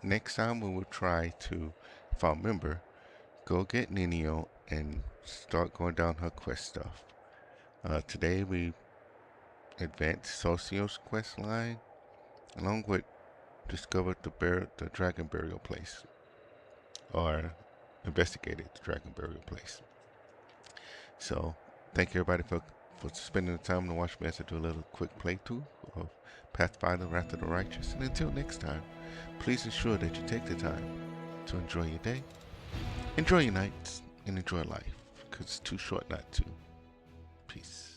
Next time we will try to, if I remember, go get Ninio and start going down her quest stuff. Today we advanced Sosiel's quest line, along with discovered the dragon burial place, or investigated the dragon burial place. So thank you everybody for spending the time to watch me as I do a little quick playthrough of Pathfinder Wrath of the Righteous. And until next time, please ensure that you take the time to enjoy your day, enjoy your nights, and enjoy life, because it's too short not to. Peace.